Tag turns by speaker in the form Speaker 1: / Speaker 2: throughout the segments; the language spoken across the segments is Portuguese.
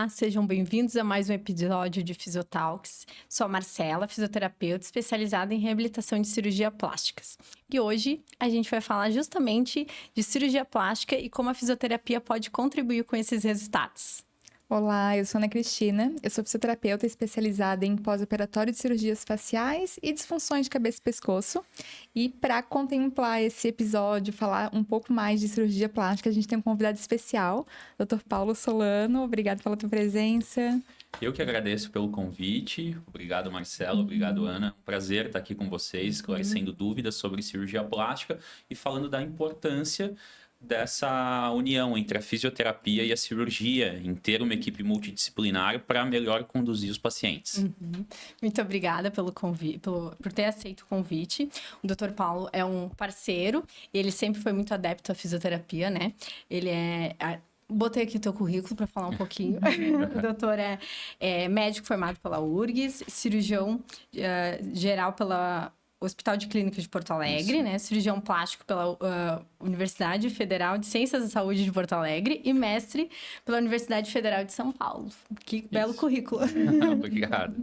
Speaker 1: Olá, sejam bem-vindos a mais um episódio de Fisiotalks. Sou a Marcela, fisioterapeuta especializada em reabilitação de cirurgia plásticas. E hoje a gente vai falar justamente de cirurgia plástica e como a fisioterapia pode contribuir com esses resultados.
Speaker 2: Olá, eu sou Ana Cristina, eu sou fisioterapeuta especializada em pós-operatório de cirurgias faciais e disfunções de cabeça e pescoço. E para contemplar esse episódio, falar um pouco mais de cirurgia plástica, a gente tem um convidado especial, Dr. Paulo Solano. Obrigado pela tua presença.
Speaker 3: Eu que agradeço pelo convite. Obrigado, Marcelo. Obrigado, Ana. Um prazer estar aqui com vocês, esclarecendo dúvidas sobre cirurgia plástica e falando da importância dessa união entre a fisioterapia e a cirurgia, em ter uma equipe multidisciplinar para melhor conduzir os pacientes.
Speaker 1: Muito obrigada pelo convite, por ter aceito o convite. O Dr. Paulo é um parceiro e ele sempre foi muito adepto à fisioterapia, né? Ele Botei aqui o teu currículo para falar um pouquinho. O doutor é médico formado pela URGS, cirurgião geral pela Hospital de Clínica de Porto Alegre, né? Cirurgião plástico pela Universidade Federal de Ciências da Saúde de Porto Alegre e mestre pela Universidade Federal de São Paulo. Que belo currículo.
Speaker 3: Obrigado.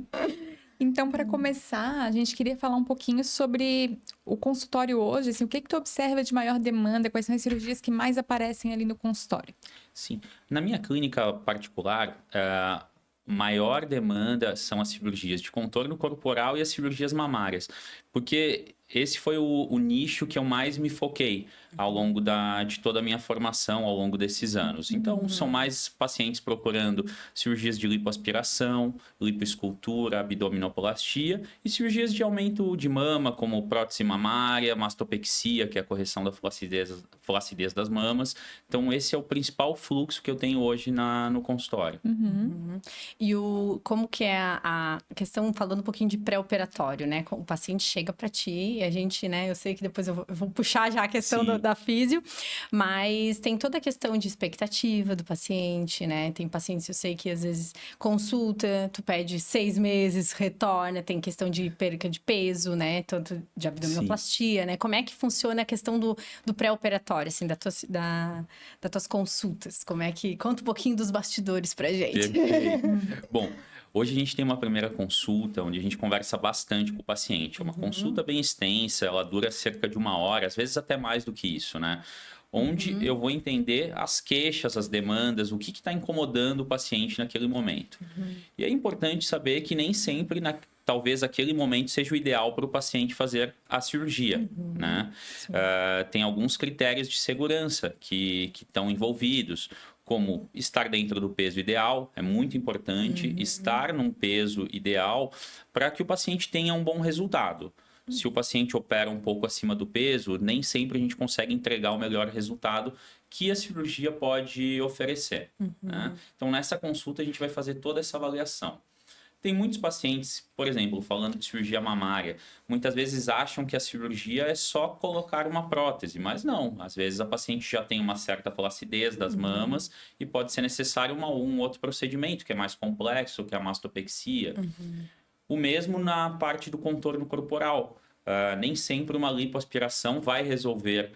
Speaker 2: Então, para começar, a gente queria falar um pouquinho sobre o consultório hoje, assim, o que tu observa de maior demanda, quais são as cirurgias que mais aparecem ali no consultório?
Speaker 3: Sim. Na minha clínica particular, maior demanda são as cirurgias de contorno corporal e as cirurgias mamárias, porque esse foi o nicho que eu mais me foquei ao longo de toda a minha formação, ao longo desses anos. Então, são mais pacientes procurando cirurgias de lipoaspiração, lipoescultura, abdominoplastia e cirurgias de aumento de mama, como prótese mamária, mastopexia, que é a correção da flacidez das mamas. Então, esse é o principal fluxo que eu tenho hoje no consultório.
Speaker 1: E como que é a questão, falando um pouquinho de pré-operatório, né? O paciente chega para ti e a gente, né? Eu sei que depois eu vou puxar já a questão da físio, mas tem toda a questão de expectativa do paciente, né? Tem pacientes, eu sei que às vezes consulta, tu pede 6 meses, retorna, tem questão de perca de peso, né? Tanto de abdominoplastia, né? Como é que funciona a questão do pré-operatório, assim, das tuas consultas? Conta um pouquinho dos bastidores pra gente.
Speaker 3: Perfeito. Bom, hoje a gente tem uma primeira consulta onde a gente conversa bastante com o paciente. É uma consulta bem extensa, ela dura cerca de 1 hora, às vezes até mais do que isso, né? Onde eu vou entender as queixas, as demandas, o que está incomodando o paciente naquele momento. E é importante saber que nem sempre, talvez aquele momento seja o ideal para o paciente fazer a cirurgia, né? Tem alguns critérios de segurança que estão envolvidos, como estar dentro do peso ideal, é muito importante estar num peso ideal para que o paciente tenha um bom resultado. Se o paciente opera um pouco acima do peso, nem sempre a gente consegue entregar o melhor resultado que a cirurgia pode oferecer, né? Então, nessa consulta, a gente vai fazer toda essa avaliação. Tem muitos pacientes, por exemplo, falando de cirurgia mamária, muitas vezes acham que a cirurgia é só colocar uma prótese, mas não. Às vezes a paciente já tem uma certa flacidez das mamas e pode ser necessário um outro procedimento que é mais complexo, que é a mastopexia. O mesmo na parte do contorno corporal. Nem sempre uma lipoaspiração vai resolver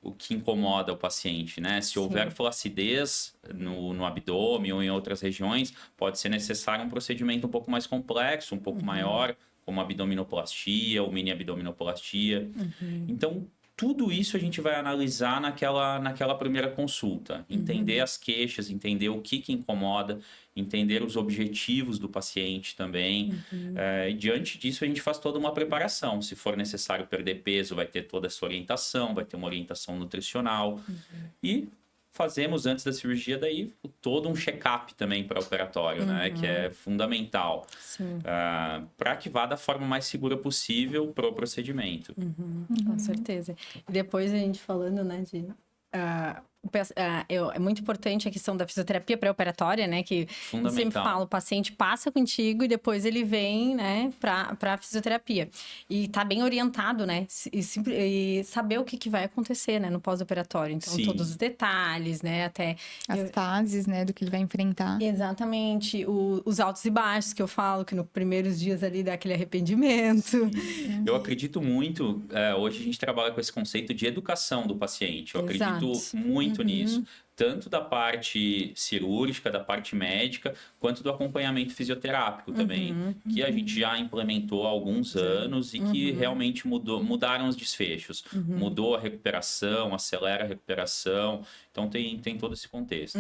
Speaker 3: o que incomoda o paciente, né? Se houver flacidez no abdômen ou em outras regiões, pode ser necessário um procedimento um pouco mais complexo, um pouco maior, como abdominoplastia ou mini abdominoplastia. Então, tudo isso a gente vai analisar naquela primeira consulta. Entender as queixas, entender o que incomoda, entender os objetivos do paciente também. E diante disso, a gente faz toda uma preparação. Se for necessário perder peso, vai ter toda essa orientação, vai ter uma orientação nutricional. E fazemos, antes da cirurgia, daí todo um check-up também para operatório, né? Que é fundamental. Para que vá da forma mais segura possível para o procedimento.
Speaker 1: Com certeza. E depois a gente falando, né, de... é muito importante a questão da fisioterapia pré-operatória, né? Que eu sempre falo, o paciente passa contigo e depois ele vem, né, pra fisioterapia. E tá bem orientado, né? E saber o que vai acontecer, né, no pós-operatório. Então, todos os detalhes, né? Até...
Speaker 2: As fases, né, do que ele vai enfrentar.
Speaker 1: Exatamente. Os altos e baixos que eu falo, que nos primeiros dias ali dá aquele arrependimento.
Speaker 3: Eu acredito muito, hoje a gente trabalha com esse conceito de educação do paciente. Eu acredito muito nisso. tanto da parte cirúrgica, da parte médica, quanto do acompanhamento fisioterápico também, que a gente já implementou há alguns anos e que realmente mudaram os desfechos. Mudou a recuperação, acelera a recuperação, então tem todo esse contexto.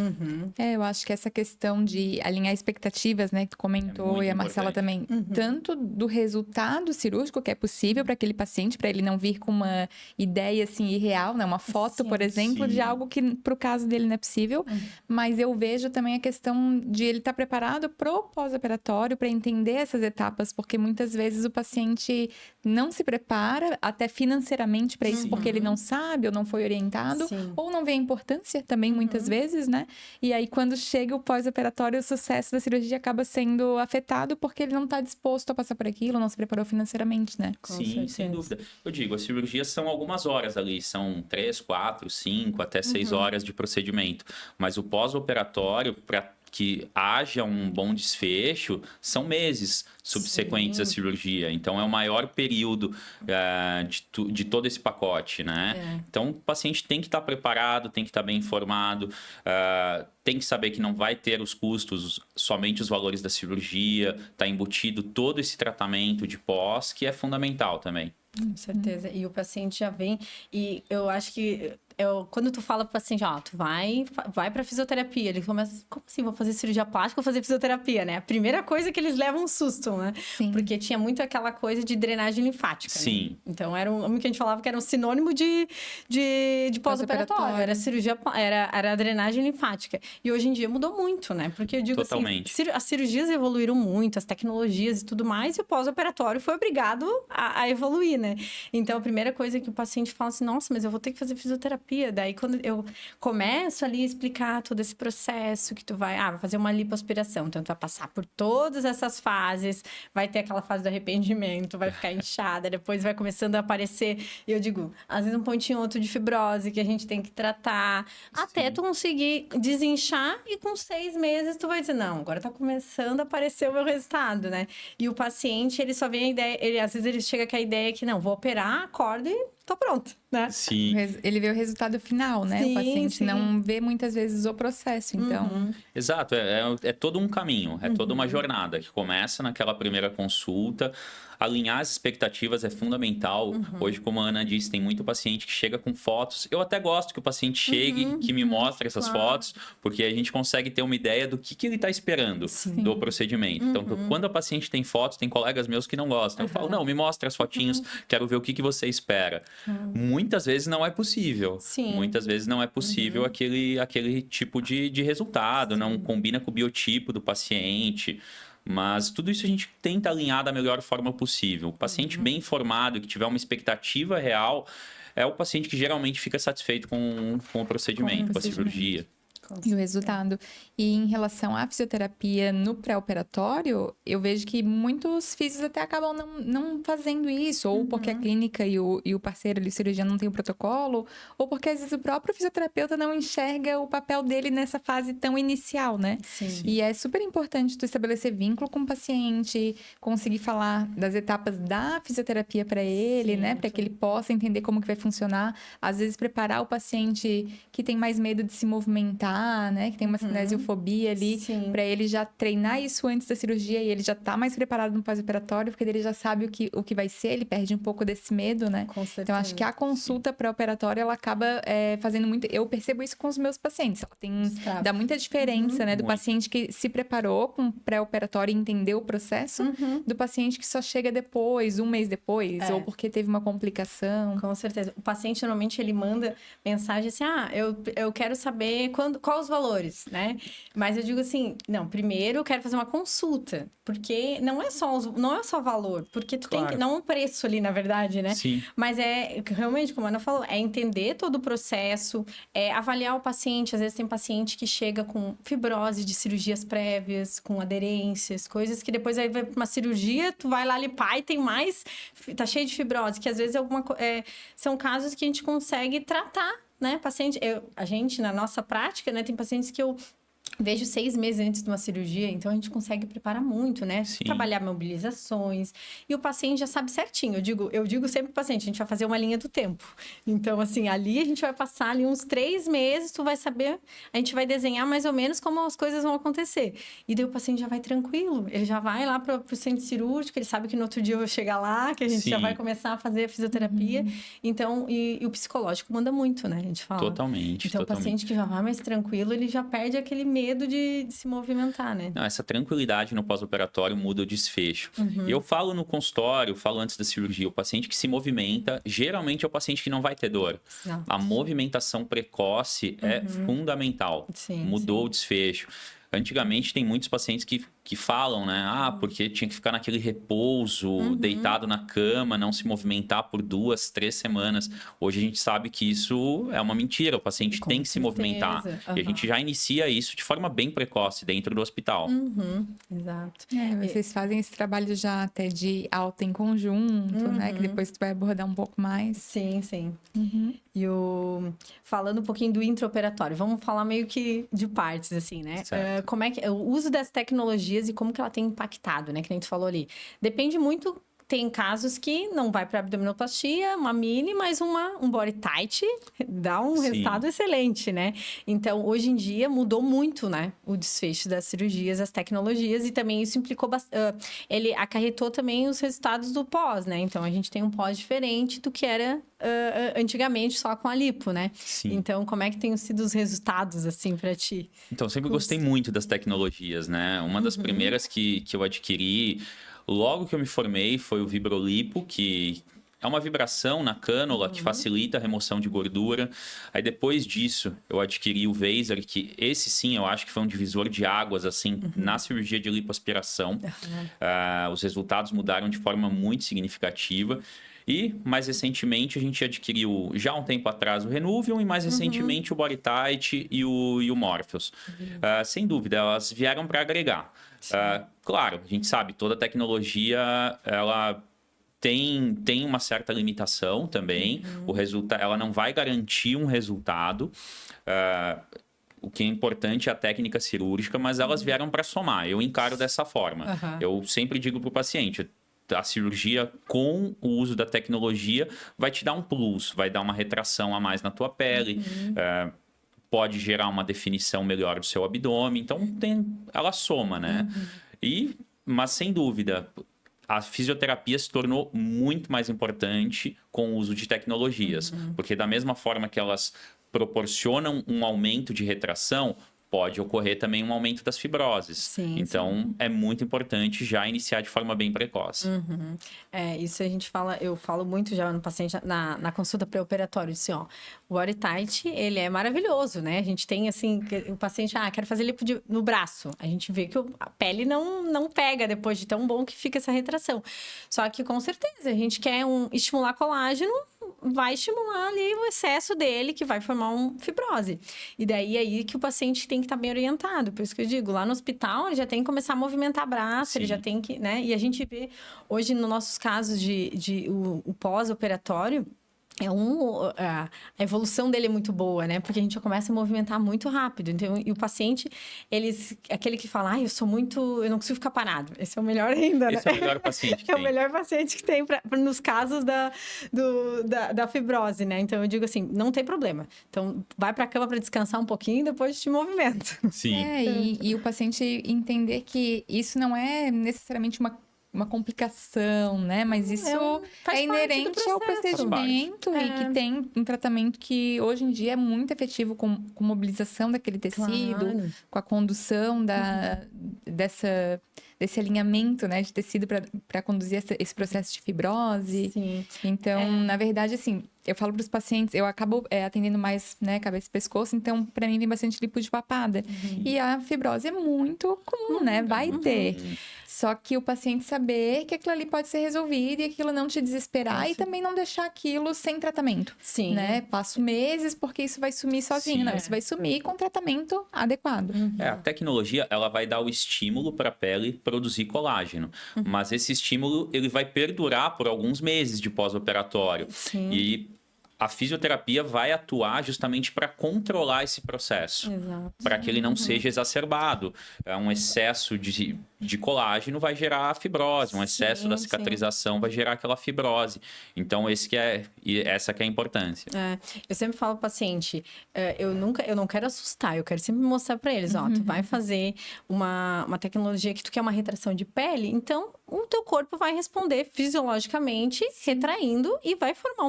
Speaker 2: Eu acho que essa questão de alinhar expectativas, né, que tu comentou,
Speaker 3: muito
Speaker 2: e a Marcela
Speaker 3: importante.
Speaker 2: também, tanto do resultado cirúrgico que é possível para aquele paciente, para ele não vir com uma ideia assim irreal, né, uma foto, por exemplo, de
Speaker 3: Sim.
Speaker 2: algo que pro caso dele não é possível, mas eu vejo também a questão de ele estar preparado pro pós-operatório para entender essas etapas, porque muitas vezes o paciente não se prepara até financeiramente para isso, porque ele não sabe ou não foi orientado,
Speaker 1: Sim.
Speaker 2: ou não vê a importância também muitas vezes, né? E aí quando chega o pós-operatório, o sucesso da cirurgia acaba sendo afetado porque ele não está disposto a passar por aquilo, não se preparou financeiramente, né?
Speaker 3: Sim, sem dúvida. Eu digo, as cirurgias são algumas horas ali, são 3, 4, 5, até 6 horas de procedimento. Mas o pós-operatório, para que haja um bom desfecho, são meses subsequentes à cirurgia. Então, é o maior período de todo esse pacote, né? Então, o paciente tem que estar preparado, tem que estar bem informado, tem que saber que não vai ter os custos, somente os valores da cirurgia, está embutido todo esse tratamento de pós, que é fundamental também.
Speaker 1: Com certeza. E o paciente já vem... E eu acho que... quando tu fala pro paciente, tu vai pra fisioterapia, ele começa, como assim, vou fazer cirurgia plástica ou fazer fisioterapia, né? A primeira coisa que eles levam um susto, né?
Speaker 2: Sim.
Speaker 1: Porque tinha muito aquela coisa de drenagem linfática,
Speaker 3: Sim.
Speaker 1: né? Então, era o que a gente falava que era um sinônimo de pós-operatório. Era cirurgia, era a drenagem linfática. E hoje em dia mudou muito, né? Porque eu digo
Speaker 3: Totalmente.
Speaker 1: assim, as cirurgias evoluíram muito, as tecnologias e tudo mais, e o pós-operatório foi obrigado a evoluir, né? Então, a primeira coisa que o paciente fala assim, nossa, mas eu vou ter que fazer fisioterapia. Daí, quando eu começo ali a explicar todo esse processo que tu vai fazer uma lipoaspiração. Então, tu vai passar por todas essas fases, vai ter aquela fase do arrependimento, vai ficar inchada, depois vai começando a aparecer, e eu digo, às vezes um pontinho ou outro de fibrose que a gente tem que tratar, até tu conseguir desinchar, e com 6 meses tu vai dizer, não, agora tá começando a aparecer o meu resultado, né? E o paciente, ele só vem a ideia, às vezes ele chega com a ideia que, não, vou operar, acordo e tô pronto, né?
Speaker 3: Sim.
Speaker 2: Ele vê o resultado final, né?
Speaker 1: Sim,
Speaker 2: O paciente
Speaker 1: sim.
Speaker 2: não vê muitas vezes o processo, então...
Speaker 3: Exato, é todo um caminho, é toda uma jornada que começa naquela primeira consulta. Alinhar as expectativas é fundamental. Hoje, como a Ana disse, tem muito paciente que chega com fotos. Eu até gosto que o paciente chegue, que me mostre essas fotos, porque a gente consegue ter uma ideia do que ele está esperando do procedimento. Então, quando a paciente tem fotos, tem colegas meus que não gostam. Eu falo, não, me mostre as fotinhos, quero ver o que você espera. Muitas vezes não é possível.
Speaker 1: Sim.
Speaker 3: Muitas vezes não é possível aquele tipo de resultado, não combina com o biotipo do paciente. Mas tudo isso a gente tenta alinhar da melhor forma possível. O paciente bem informado, que tiver uma expectativa real, é o paciente que geralmente fica satisfeito com o procedimento, com a cirurgia.
Speaker 2: E o resultado. E em relação à fisioterapia no pré-operatório, eu vejo que muitos fisios até acabam não fazendo isso, ou porque a clínica e o parceiro ali, o cirurgião, não tem o protocolo, ou porque às vezes o próprio fisioterapeuta não enxerga o papel dele nessa fase tão inicial, né?
Speaker 1: Sim.
Speaker 2: E é super importante tu estabelecer vínculo com o paciente, conseguir falar das etapas da fisioterapia para ele, né? Para que ele possa entender como que vai funcionar. Às vezes preparar o paciente que tem mais medo de se movimentar, né? Que tem uma cinesiofobia ali, para ele já treinar isso antes da cirurgia e ele já tá mais preparado no pós-operatório, porque ele já sabe o que vai ser, ele perde um pouco desse medo, né?
Speaker 1: Com certeza.
Speaker 2: Então, acho que a consulta pré-operatória, ela acaba fazendo muito... Eu percebo isso com os meus pacientes. Ela dá muita diferença, né? Do paciente que se preparou com o pré-operatório e entendeu o processo, do paciente que só chega depois, um mês depois, ou porque teve uma complicação.
Speaker 1: Com certeza. O paciente, normalmente, ele manda mensagem assim, eu quero saber qual os valores, né? Mas eu digo assim, não, primeiro eu quero fazer uma consulta, porque não é só valor, porque tu tem que, não um preço ali, na verdade, né?
Speaker 3: Sim.
Speaker 1: Mas realmente, como a Ana falou, é entender todo o processo, avaliar o paciente. Às vezes tem paciente que chega com fibrose de cirurgias prévias, com aderências, coisas que depois aí vai pra uma cirurgia, tu vai lá limpar e tem mais, tá cheio de fibrose, que às vezes são casos que a gente consegue tratar, né? A gente, na nossa prática, né, tem pacientes que eu Vejo 6 meses antes de uma cirurgia, então a gente consegue preparar muito, né?
Speaker 3: Sim.
Speaker 1: Trabalhar mobilizações. E o paciente já sabe certinho. Eu digo sempre pro paciente, a gente vai fazer uma linha do tempo. Então, assim, ali a gente vai passar ali uns 3 meses, tu vai saber, a gente vai desenhar mais ou menos como as coisas vão acontecer. E daí o paciente já vai tranquilo. Ele já vai lá pro centro cirúrgico, ele sabe que no outro dia eu vou chegar lá, que a gente já vai começar a fazer a fisioterapia. Então, e o psicológico manda muito, né? A gente fala.
Speaker 3: Totalmente,
Speaker 1: Então, o paciente que já vai mais tranquilo, ele já perde aquele medo de se movimentar, né?
Speaker 3: Não, essa tranquilidade no pós-operatório muda o desfecho. E eu falo no consultório, falo antes da cirurgia, o paciente que se movimenta, geralmente é o paciente que não vai ter dor.
Speaker 1: Exato.
Speaker 3: A movimentação precoce é fundamental.
Speaker 1: Sim,
Speaker 3: Mudou o desfecho. Antigamente tem muitos pacientes que falam, né? Ah, porque tinha que ficar naquele repouso, deitado na cama, não se movimentar por 2, 3 semanas. Hoje a gente sabe que isso é uma mentira. O paciente
Speaker 1: Com
Speaker 3: tem que se
Speaker 1: certeza.
Speaker 3: movimentar. E a gente já inicia isso de forma bem precoce dentro do hospital.
Speaker 1: Exato.
Speaker 2: Vocês fazem esse trabalho já até de alta em conjunto, né? Que depois tu vai abordar um pouco mais.
Speaker 1: Sim, sim. E falando um pouquinho do intraoperatório, vamos falar meio que de partes, assim, né?
Speaker 3: Certo.
Speaker 1: Como é que o uso das tecnologias e como que ela tem impactado, né? Que nem tu falou ali. Depende muito. Tem casos que não vai para abdominoplastia, uma mini, mas um body tight dá um
Speaker 3: Sim.
Speaker 1: resultado excelente, né? Então, hoje em dia, mudou muito, né? O desfecho das cirurgias, as tecnologias, e também isso implicou ele acarretou também os resultados do pós, né? Então, a gente tem um pós diferente do que era antigamente só com a lipo, né?
Speaker 3: Sim.
Speaker 1: Então, como é que têm sido os resultados, assim, para ti?
Speaker 3: Então, eu sempre gostei muito das tecnologias, né? Uma das primeiras que eu adquiri logo que eu me formei foi o Vibrolipo, que é uma vibração na cânula que facilita a remoção de gordura. Aí depois disso, eu adquiri o Vaser, que esse sim, eu acho que foi um divisor de águas, assim, na cirurgia de lipoaspiração. Os resultados mudaram de forma muito significativa. E, mais recentemente, a gente adquiriu, já há um tempo atrás, o Renuvium e, mais recentemente, o Body Tight e o Morpheus. Sem dúvida, elas vieram para agregar. Claro, a gente sabe, toda tecnologia, ela tem uma certa limitação também. Ela não vai garantir um resultado. O que é importante é a técnica cirúrgica, mas elas vieram para somar. Eu encaro dessa forma. Eu sempre digo para o paciente, a cirurgia com o uso da tecnologia vai te dar um plus, vai dar uma retração a mais na tua pele, pode gerar uma definição melhor do seu abdômen, então ela soma, né? Mas sem dúvida, a fisioterapia se tornou muito mais importante com o uso de tecnologias, porque da mesma forma que elas proporcionam um aumento de retração, pode ocorrer também um aumento das fibroses.
Speaker 1: Sim,
Speaker 3: então, é muito importante já iniciar de forma bem precoce.
Speaker 1: Isso a gente fala, eu falo muito já no paciente, na consulta pré-operatória, assim, ó, o Body Tight, ele é maravilhoso, né? A gente tem, assim, o paciente, quero fazer lipo no braço. A gente vê que a pele não pega depois de tão bom que fica essa retração. Só que, com certeza, a gente quer estimular colágeno, vai estimular ali o excesso dele, que vai formar uma fibrose. E daí aí que o paciente tem que estar bem orientado. Por isso que eu digo, lá no hospital, ele já tem que começar a movimentar braço, ele já tem que, né? E a gente vê hoje, nos nossos casos o pós-operatório, a evolução dele é muito boa, né? Porque a gente já começa a movimentar muito rápido. Então, e o paciente, aquele que fala, eu não consigo ficar parado. Esse é o melhor ainda, né?
Speaker 3: Esse é o melhor paciente que
Speaker 1: é
Speaker 3: tem.
Speaker 1: o melhor paciente que tem nos casos da fibrose, né? Então, eu digo assim, não tem problema. Então, vai pra cama para descansar um pouquinho e depois te movimenta.
Speaker 3: Sim.
Speaker 2: E o paciente entender que isso não é necessariamente uma complicação, né? Mas isso é inerente ao procedimento e que tem um tratamento que hoje em dia é muito efetivo com mobilização daquele tecido, com a condução desse alinhamento, né, de tecido para conduzir esse processo de fibrose.
Speaker 1: Sim.
Speaker 2: Então, na verdade, assim, eu falo para os pacientes, eu acabo atendendo mais, né, cabeça e pescoço, então, para mim, vem bastante lipo de papada. E a fibrose é muito comum, né? Vai ter. Só que o paciente saber que aquilo ali pode ser resolvido e aquilo não te desesperar e também não deixar aquilo sem tratamento.
Speaker 1: Sim.
Speaker 2: Né? Passo meses porque isso vai sumir sozinho.
Speaker 3: Sim.
Speaker 2: Não, isso vai sumir com tratamento adequado.
Speaker 3: A tecnologia, ela vai dar o estímulo para a pele produzir colágeno. Mas esse estímulo, ele vai perdurar por alguns meses de pós-operatório.
Speaker 1: Sim.
Speaker 3: E a fisioterapia vai atuar justamente para controlar esse processo, para que ele não seja exacerbado. Um excesso de colágeno vai gerar fibrose, um excesso da cicatrização vai gerar aquela fibrose. Então, essa que é a importância.
Speaker 1: Eu sempre falo pro paciente, eu não quero assustar, eu quero sempre mostrar para eles, ó, tu vai fazer uma tecnologia que tu quer uma retração de pele, então o teu corpo vai responder fisiologicamente, retraindo, e vai formar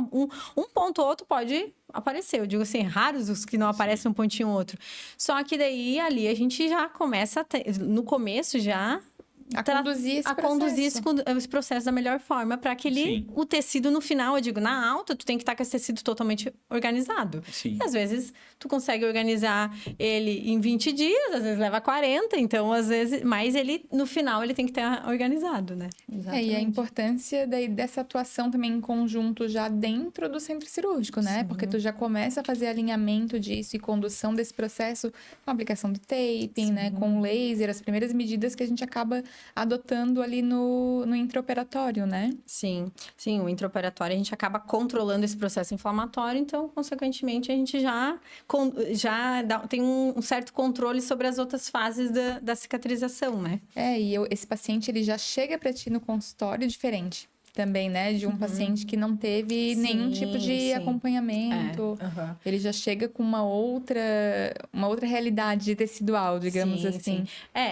Speaker 1: um ponto ou outro pode aparecer. Eu digo assim, raros os que não aparecem um pontinho ou outro. Só que daí, ali, a gente já começa, no começo, já...
Speaker 2: conduzir
Speaker 1: esse processo da melhor forma para que o tecido no final, eu digo, na alta, tu tem que estar com esse tecido totalmente organizado.
Speaker 3: Sim.
Speaker 1: E às vezes tu consegue organizar ele em 20 dias, às vezes leva 40, então às vezes, mas ele no final ele tem que estar organizado, né?
Speaker 2: E a importância dessa atuação também em conjunto já dentro do centro cirúrgico, né?
Speaker 1: Sim.
Speaker 2: Porque tu já começa a fazer alinhamento disso e condução desse processo com a aplicação do taping, né? Com o laser, as primeiras medidas que a gente acaba adotando ali no intraoperatório, né?
Speaker 1: Sim, o intraoperatório a gente acaba controlando esse processo inflamatório, então, consequentemente, a gente já tem um certo controle sobre as outras fases da cicatrização, né?
Speaker 2: Esse paciente, ele já chega para ti no consultório diferente também, né? De um paciente que não teve nenhum tipo de acompanhamento. Ele já chega com uma outra realidade tecidual, digamos assim.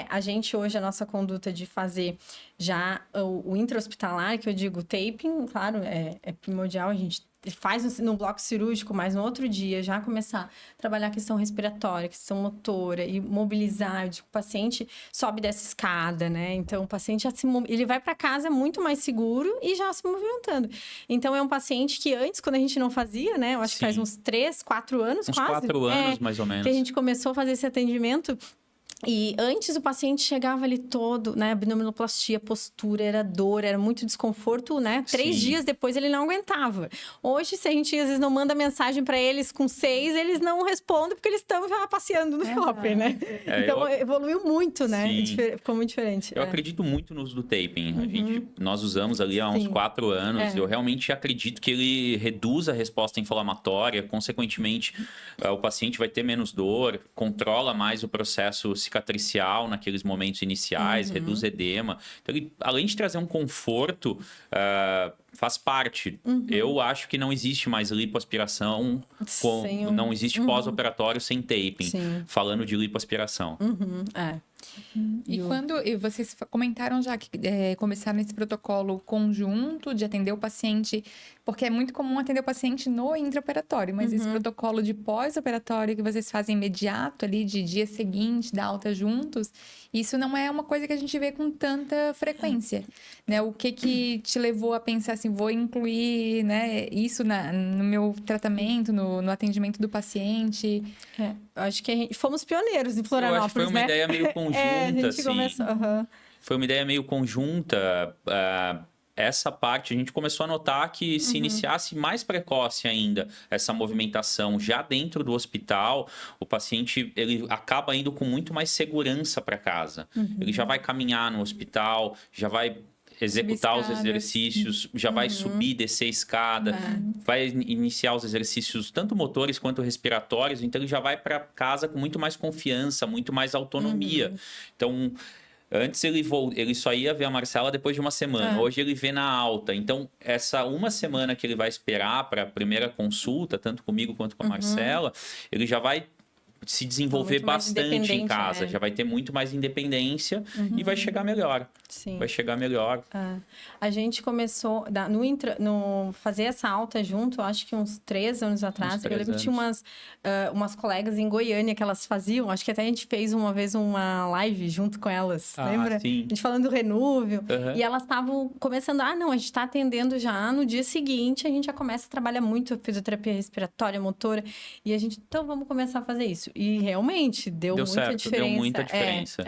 Speaker 1: A gente hoje, a nossa conduta de fazer já o intra-hospitalar, que eu digo taping, claro, é primordial, a gente faz no bloco cirúrgico, mas no outro dia já começar a trabalhar a questão respiratória, questão motora e mobilizar. Eu digo, o paciente sobe dessa escada, né? Então, o paciente ele vai para casa muito mais seguro e já se movimentando. Então, é um paciente que antes, quando a gente não fazia, né? Eu acho que faz uns 3, 4 anos
Speaker 3: uns
Speaker 1: quase.
Speaker 3: 4 anos, mais ou menos.
Speaker 1: Que a gente começou a fazer esse atendimento. E antes o paciente chegava ali todo, né? Abdominoplastia, postura, era dor, era muito desconforto, né? 3 dias depois ele não aguentava. Hoje, se a gente às vezes não manda mensagem para eles com 6, eles não respondem porque eles estão já passeando no shopping, né? Então evoluiu muito, né? Ficou muito diferente.
Speaker 3: Eu acredito muito no uso do taping. Nós usamos ali há uns 4 anos. Eu realmente acredito que ele reduz a resposta inflamatória, consequentemente, o paciente vai ter menos dor, controla mais o processo cicatricial naqueles momentos iniciais, reduz edema. Então, ele, além de trazer um conforto, faz parte. Eu acho que não existe mais lipoaspiração, não existe pós-operatório sem taping, falando de lipoaspiração.
Speaker 2: E vocês comentaram já que começaram esse protocolo conjunto de atender o paciente, porque é muito comum atender o paciente no intraoperatório, mas esse protocolo de pós-operatório que vocês fazem imediato ali, de dia seguinte, da alta juntos, isso não é uma coisa que a gente vê com tanta frequência, né? O que te levou a pensar assim, vou incluir, né, isso no meu tratamento, no atendimento do paciente?
Speaker 1: Acho que fomos pioneiros em Florianópolis,
Speaker 3: eu acho que foi uma ideia meio conjunta,
Speaker 1: a gente começou.
Speaker 3: Foi uma ideia meio conjunta. Essa parte, a gente começou a notar que se iniciasse mais precoce ainda essa movimentação já dentro do hospital, o paciente ele acaba indo com muito mais segurança para casa. Ele já vai caminhar no hospital, já vai executar os exercícios, já vai subir, descer a escada, vai iniciar os exercícios tanto motores quanto respiratórios, então ele já vai para casa com muito mais confiança, muito mais autonomia. Então, antes ele só ia ver a Marcela depois de uma semana, hoje ele vê na alta. Então, essa uma semana que ele vai esperar para a primeira consulta, tanto comigo quanto com a Marcela, ele já vai se desenvolver bastante em casa, já vai ter muito mais independência e vai chegar melhor. Vai chegar melhor.
Speaker 1: A gente começou no fazer essa alta junto, acho que uns 3 anos atrás. Eu lembro que tinha umas colegas em Goiânia que elas faziam, acho que até a gente fez uma vez uma live junto com elas, lembra?
Speaker 3: Sim.
Speaker 1: A gente falando do Renúvio, e elas estavam começando, não, a gente está atendendo já no dia seguinte, a gente já começa a trabalhar muito fisioterapia respiratória, motora, e a gente, então vamos começar a fazer isso. E realmente deu muita
Speaker 3: certo,
Speaker 1: diferença.
Speaker 3: Deu muita diferença.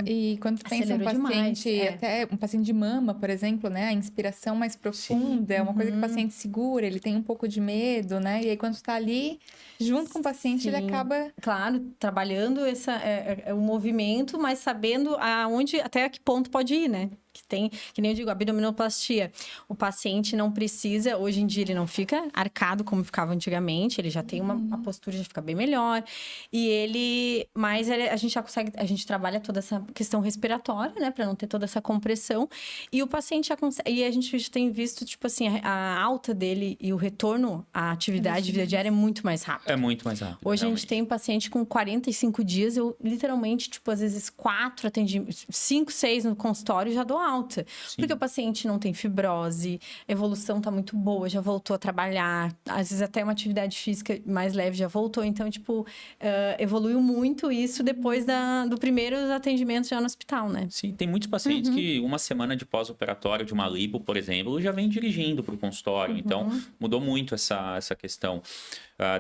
Speaker 2: E quando tu pensa um paciente, até um paciente de mama, por exemplo, né? A inspiração mais profunda é uma coisa que o paciente segura, ele tem um pouco de medo, né? E aí quando tu tá ali, junto com o paciente, ele acaba...
Speaker 1: Claro, trabalhando o movimento, mas sabendo até que ponto pode ir, né? Que nem eu digo, abdominoplastia. O paciente não precisa, hoje em dia ele não fica arcado como ficava antigamente, ele já tem a postura, já fica bem melhor. A gente já consegue, a gente trabalha toda essa questão respiratória, né, para não ter toda essa compressão. E o paciente já consegue, e a gente tem visto, tipo assim, a alta dele e o retorno à atividade de vida diária é muito mais rápido.
Speaker 3: É muito mais rápido.
Speaker 1: Hoje
Speaker 3: realmente.
Speaker 1: a gente tem um paciente com 45 dias, eu literalmente, tipo, às vezes 4 atendimentos, 5, 6 no consultório já dou alta.
Speaker 3: Sim.
Speaker 1: Porque o paciente não tem fibrose, a evolução tá muito boa, já voltou a trabalhar, às vezes até uma atividade física mais leve já voltou. Então, tipo, evoluiu muito isso depois do primeiro atendimento já no hospital, né?
Speaker 3: Sim, tem muitos pacientes que uma semana de pós-operatório de uma lipo, por exemplo, já vem dirigindo para o consultório. Então, mudou muito essa questão.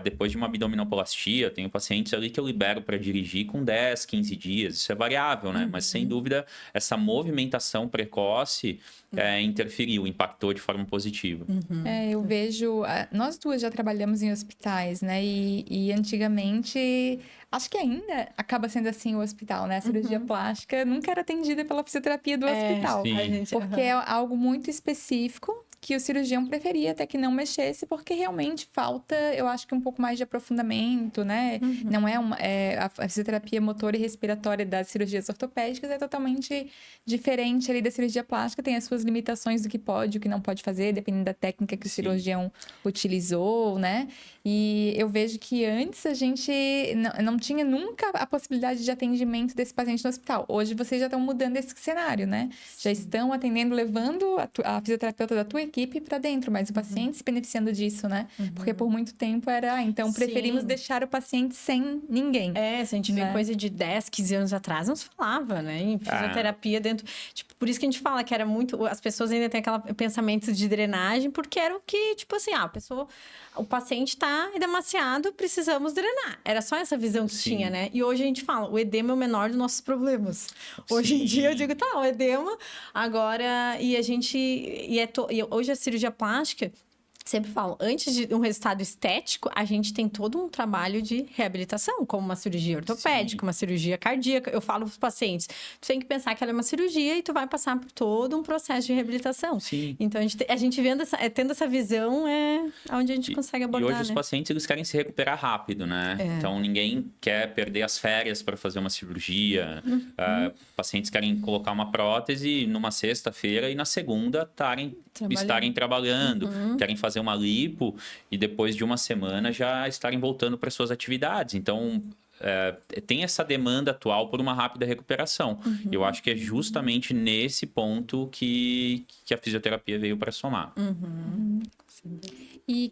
Speaker 3: Depois de uma abdominoplastia, tenho pacientes ali que eu libero para dirigir com 10, 15 dias. Isso é variável, né? Mas, sem dúvida, essa movimentação precoce interferiu, impactou de forma positiva.
Speaker 2: Eu vejo... Nós duas já trabalhamos em hospitais, né? E antigamente... Acho que ainda acaba sendo assim o hospital, né? A cirurgia plástica nunca era atendida pela fisioterapia do hospital.
Speaker 3: Sim.
Speaker 2: Porque é algo muito específico que o cirurgião preferia até que não mexesse, porque realmente falta, eu acho que um pouco mais de aprofundamento, né? Não a fisioterapia motora e respiratória das cirurgias ortopédicas é totalmente diferente ali da cirurgia plástica, tem as suas limitações do que pode e o que não pode fazer, dependendo da técnica que o cirurgião utilizou, né? E eu vejo que antes a gente não tinha nunca a possibilidade de atendimento desse paciente no hospital. Hoje vocês já estão mudando esse cenário, né? Já estão atendendo, levando a fisioterapeuta da tua equipe para dentro, mas o paciente se beneficiando disso, né? Porque por muito tempo era, então preferimos deixar o paciente sem ninguém.
Speaker 1: Se a gente vê coisa de 10, 15 anos atrás, não se falava, né? Em fisioterapia dentro... Tipo, por isso que a gente fala que era muito... As pessoas ainda têm aquele pensamento de drenagem, porque era o que, tipo assim, o paciente tá edemaciado, precisamos drenar. Era só essa visão que tinha, né? E hoje a gente fala, o edema é o menor dos nossos problemas. Hoje em dia eu digo, o edema, agora... Hoje a cirurgia plástica, sempre falo, antes de um resultado estético, a gente tem todo um trabalho de reabilitação, como uma cirurgia ortopédica, uma cirurgia cardíaca. Eu falo para os pacientes, tu tem que pensar que ela é uma cirurgia e tu vai passar por todo um processo de reabilitação.
Speaker 3: Sim.
Speaker 1: Então, a gente tendo essa visão, é onde a gente consegue abordar,
Speaker 3: E hoje os pacientes, eles querem se recuperar rápido, né? Então, ninguém quer perder as férias para fazer uma cirurgia. Pacientes querem colocar uma prótese numa sexta-feira e na segunda estarem trabalhando. Querem fazer uma lipo e depois de uma semana já estarem voltando para suas atividades. Então, tem essa demanda atual por uma rápida recuperação. Eu acho que é justamente nesse ponto que a fisioterapia veio para somar.
Speaker 2: E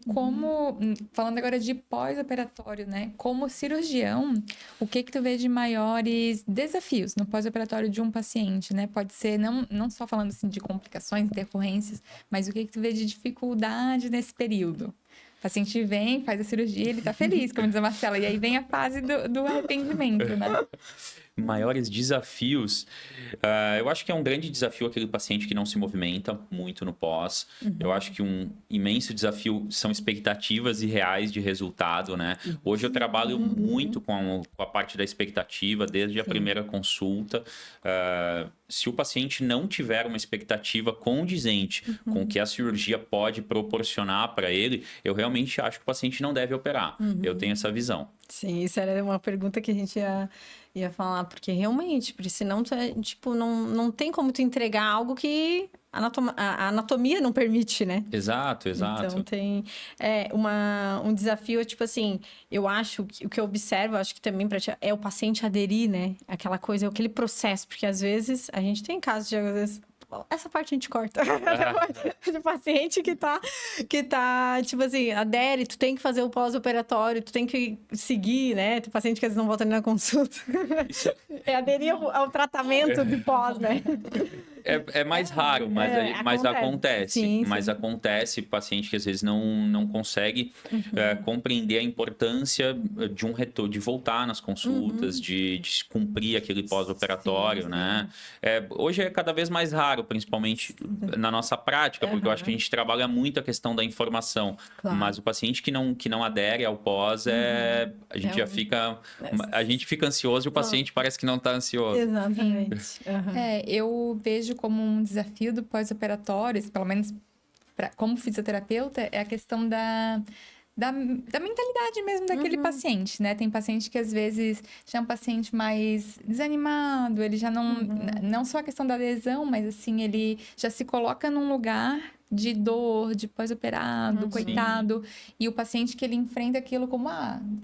Speaker 2: falando agora de pós-operatório, né? Como cirurgião, o que tu vê de maiores desafios no pós-operatório de um paciente, né? Pode ser, não só falando assim de complicações, intercorrências, mas o que tu vê de dificuldade nesse período? O paciente vem, faz a cirurgia, ele tá feliz, como diz a Marcela, e aí vem a fase do arrependimento, né?
Speaker 3: Maiores desafios, eu acho que é um grande desafio aquele paciente que não se movimenta muito no pós. Eu acho que um imenso desafio são expectativas irreais de resultado, né? Hoje eu trabalho muito com a parte da expectativa, desde a primeira consulta. Se o paciente não tiver uma expectativa condizente com o que a cirurgia pode proporcionar para ele, eu realmente acho que o paciente não deve operar. Eu tenho essa visão.
Speaker 1: Sim, isso era uma pergunta que a gente ia falar, porque realmente, senão tipo, não tem como tu entregar algo que a anatomia não permite, né?
Speaker 3: Exato.
Speaker 1: Então tem um desafio, tipo assim, eu acho que o que eu observo, acho que também pra ti, é o paciente aderir, né? Aquela coisa, aquele processo, porque às vezes a gente tem casos de, às vezes, essa parte a gente corta. De paciente que tá, tipo assim, adere, tu tem que fazer o pós-operatório, tu tem que seguir, né? Tem paciente que às vezes não volta nem na consulta. Aderir ao tratamento de pós, né?
Speaker 3: É mais raro, mas acontece.
Speaker 1: Sim.
Speaker 3: Mas acontece, paciente que às vezes não consegue compreender a importância de um retorno, de voltar nas consultas, de cumprir aquele pós-operatório, né? Hoje é cada vez mais raro, principalmente na nossa prática, porque eu acho que a gente trabalha muito a questão da informação.
Speaker 1: Claro.
Speaker 3: Mas o paciente que não adere ao pós, a gente já fica... A gente fica ansioso e o paciente parece que não está ansioso.
Speaker 1: Exatamente.
Speaker 2: Eu vejo vejo como um desafio do pós-operatório, pelo menos como fisioterapeuta, é a questão da mentalidade mesmo daquele paciente, né? Tem paciente que às vezes já é um paciente mais desanimado, ele já não... Não só a questão da lesão, mas assim, ele já se coloca num lugar de dor, de pós-operado, coitado. E o paciente que ele enfrenta aquilo como,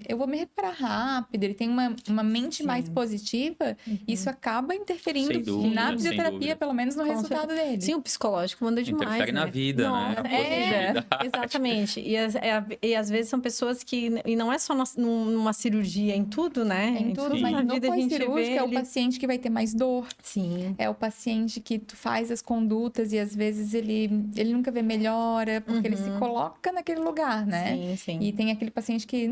Speaker 2: eu vou me recuperar rápido, ele tem uma mente mais positiva, isso acaba interferindo
Speaker 3: Sem dúvida,
Speaker 2: na
Speaker 3: sem
Speaker 2: fisioterapia,
Speaker 3: dúvida.
Speaker 2: pelo menos no resultado dele.
Speaker 1: Sim, o psicológico manda demais,
Speaker 3: Interfere na vida, né?
Speaker 1: Exatamente. E às vezes são pessoas que... E não é só numa cirurgia, é em tudo, né?
Speaker 2: Em tudo, mas no pós-cirúrgico é o paciente que vai ter mais dor.
Speaker 1: Sim.
Speaker 2: É o paciente que tu faz as condutas e às vezes ele nunca vê melhora, porque ele se coloca naquele lugar, né?
Speaker 1: Sim, sim.
Speaker 2: E tem aquele paciente que,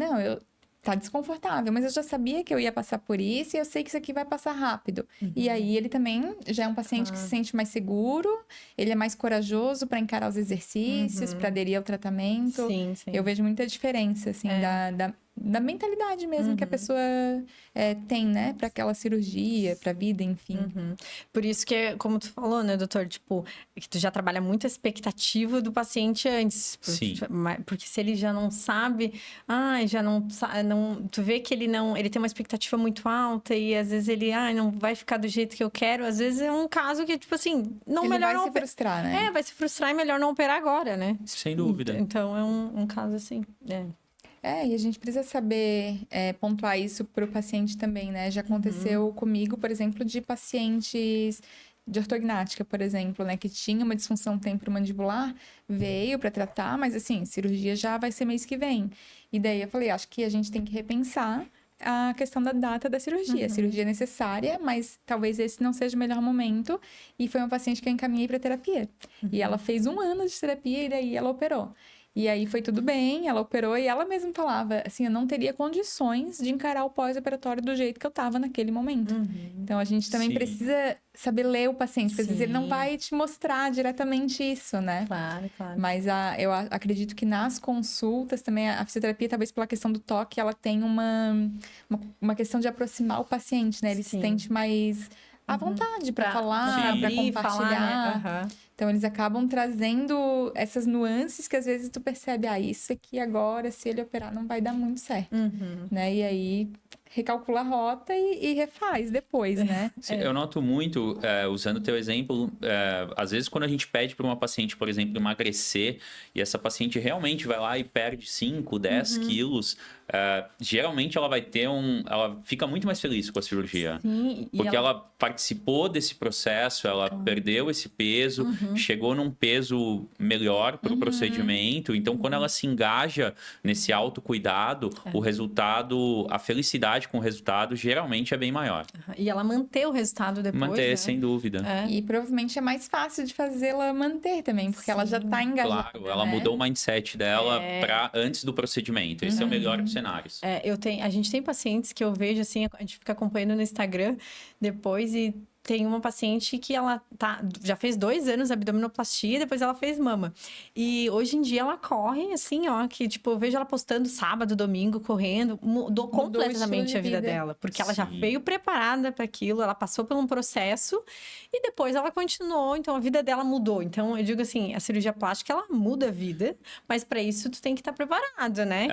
Speaker 2: tá desconfortável, mas eu já sabia que eu ia passar por isso e eu sei que isso aqui vai passar rápido. E aí ele também já é um paciente que se sente mais seguro, ele é mais corajoso para encarar os exercícios, para aderir ao tratamento.
Speaker 1: Sim, sim.
Speaker 2: Eu vejo muita diferença, assim, da mentalidade mesmo que a pessoa tem, né? Para aquela cirurgia, para a vida, enfim.
Speaker 1: Por isso que, como tu falou, né, doutor? Tipo, que tu já trabalha muito a expectativa do paciente antes.
Speaker 3: Sim.
Speaker 1: Porque se ele já não sabe... já não... Tu vê que ele não... Ele tem uma expectativa muito alta e às vezes ele... não vai ficar do jeito que eu quero. Às vezes é um caso que, tipo assim... Não,
Speaker 2: ele
Speaker 1: melhor
Speaker 2: vai
Speaker 1: não
Speaker 2: se frustrar, né?
Speaker 1: vai se frustrar e melhor não operar agora, né?
Speaker 3: Sem dúvida.
Speaker 1: Então, é um caso assim,
Speaker 2: E a gente precisa saber pontuar isso para o paciente também, né? Já aconteceu comigo, por exemplo, de pacientes de ortognática, por exemplo, né? Que tinha uma disfunção temporomandibular, veio para tratar, mas assim, cirurgia já vai ser mês que vem. E daí eu falei, acho que a gente tem que repensar a questão da data da cirurgia. A cirurgia é necessária, mas talvez esse não seja o melhor momento. E foi uma paciente que eu encaminhei para terapia. E ela fez 1 ano de terapia e daí ela operou. E aí foi tudo bem, ela operou e ela mesma falava, assim, eu não teria condições de encarar o pós-operatório do jeito que eu tava naquele momento. Então, a gente também precisa saber ler o paciente, porque às vezes ele não vai te mostrar diretamente isso, né?
Speaker 1: Claro, claro.
Speaker 2: Mas eu acredito que nas consultas também, a fisioterapia, talvez pela questão do toque, ela tem uma questão de aproximar o paciente, né? Ele se sente mais à vontade para falar, para compartilhar.
Speaker 1: Falar, né?
Speaker 2: Então, eles acabam trazendo essas nuances que às vezes tu percebe, isso aqui agora, se ele operar, não vai dar muito certo, né? E aí, recalcula a rota e refaz depois, né?
Speaker 3: Eu noto muito, usando o teu exemplo, às vezes quando a gente pede para uma paciente, por exemplo, emagrecer, e essa paciente realmente vai lá e perde 5, 10 quilos, geralmente ela vai ter ela fica muito mais feliz com a cirurgia.
Speaker 1: Sim,
Speaker 3: porque ela participou desse processo, ela perdeu esse peso, chegou num peso melhor para o procedimento. Então, quando ela se engaja nesse autocuidado, o resultado, a felicidade com o resultado, geralmente é bem maior.
Speaker 1: E ela manter o resultado depois,
Speaker 3: Manter,
Speaker 1: né?
Speaker 3: sem dúvida.
Speaker 2: E provavelmente é mais fácil de fazê-la manter também, porque ela já tá engajada.
Speaker 3: Claro, ela mudou o mindset dela para antes do procedimento. Esse é o melhor dos cenários.
Speaker 1: A gente tem pacientes que eu vejo, assim, a gente fica acompanhando no Instagram depois e tem uma paciente que ela já fez 2 anos de abdominoplastia, depois ela fez mama. E hoje em dia ela corre, assim, que tipo, eu vejo ela postando sábado, domingo, correndo, mudou completamente a vida dela. Porque ela já veio preparada para aquilo, ela passou por um processo e depois ela continuou, então a vida dela mudou. Então eu digo assim, a cirurgia plástica, ela muda a vida, mas para isso tu tem que estar preparado, né?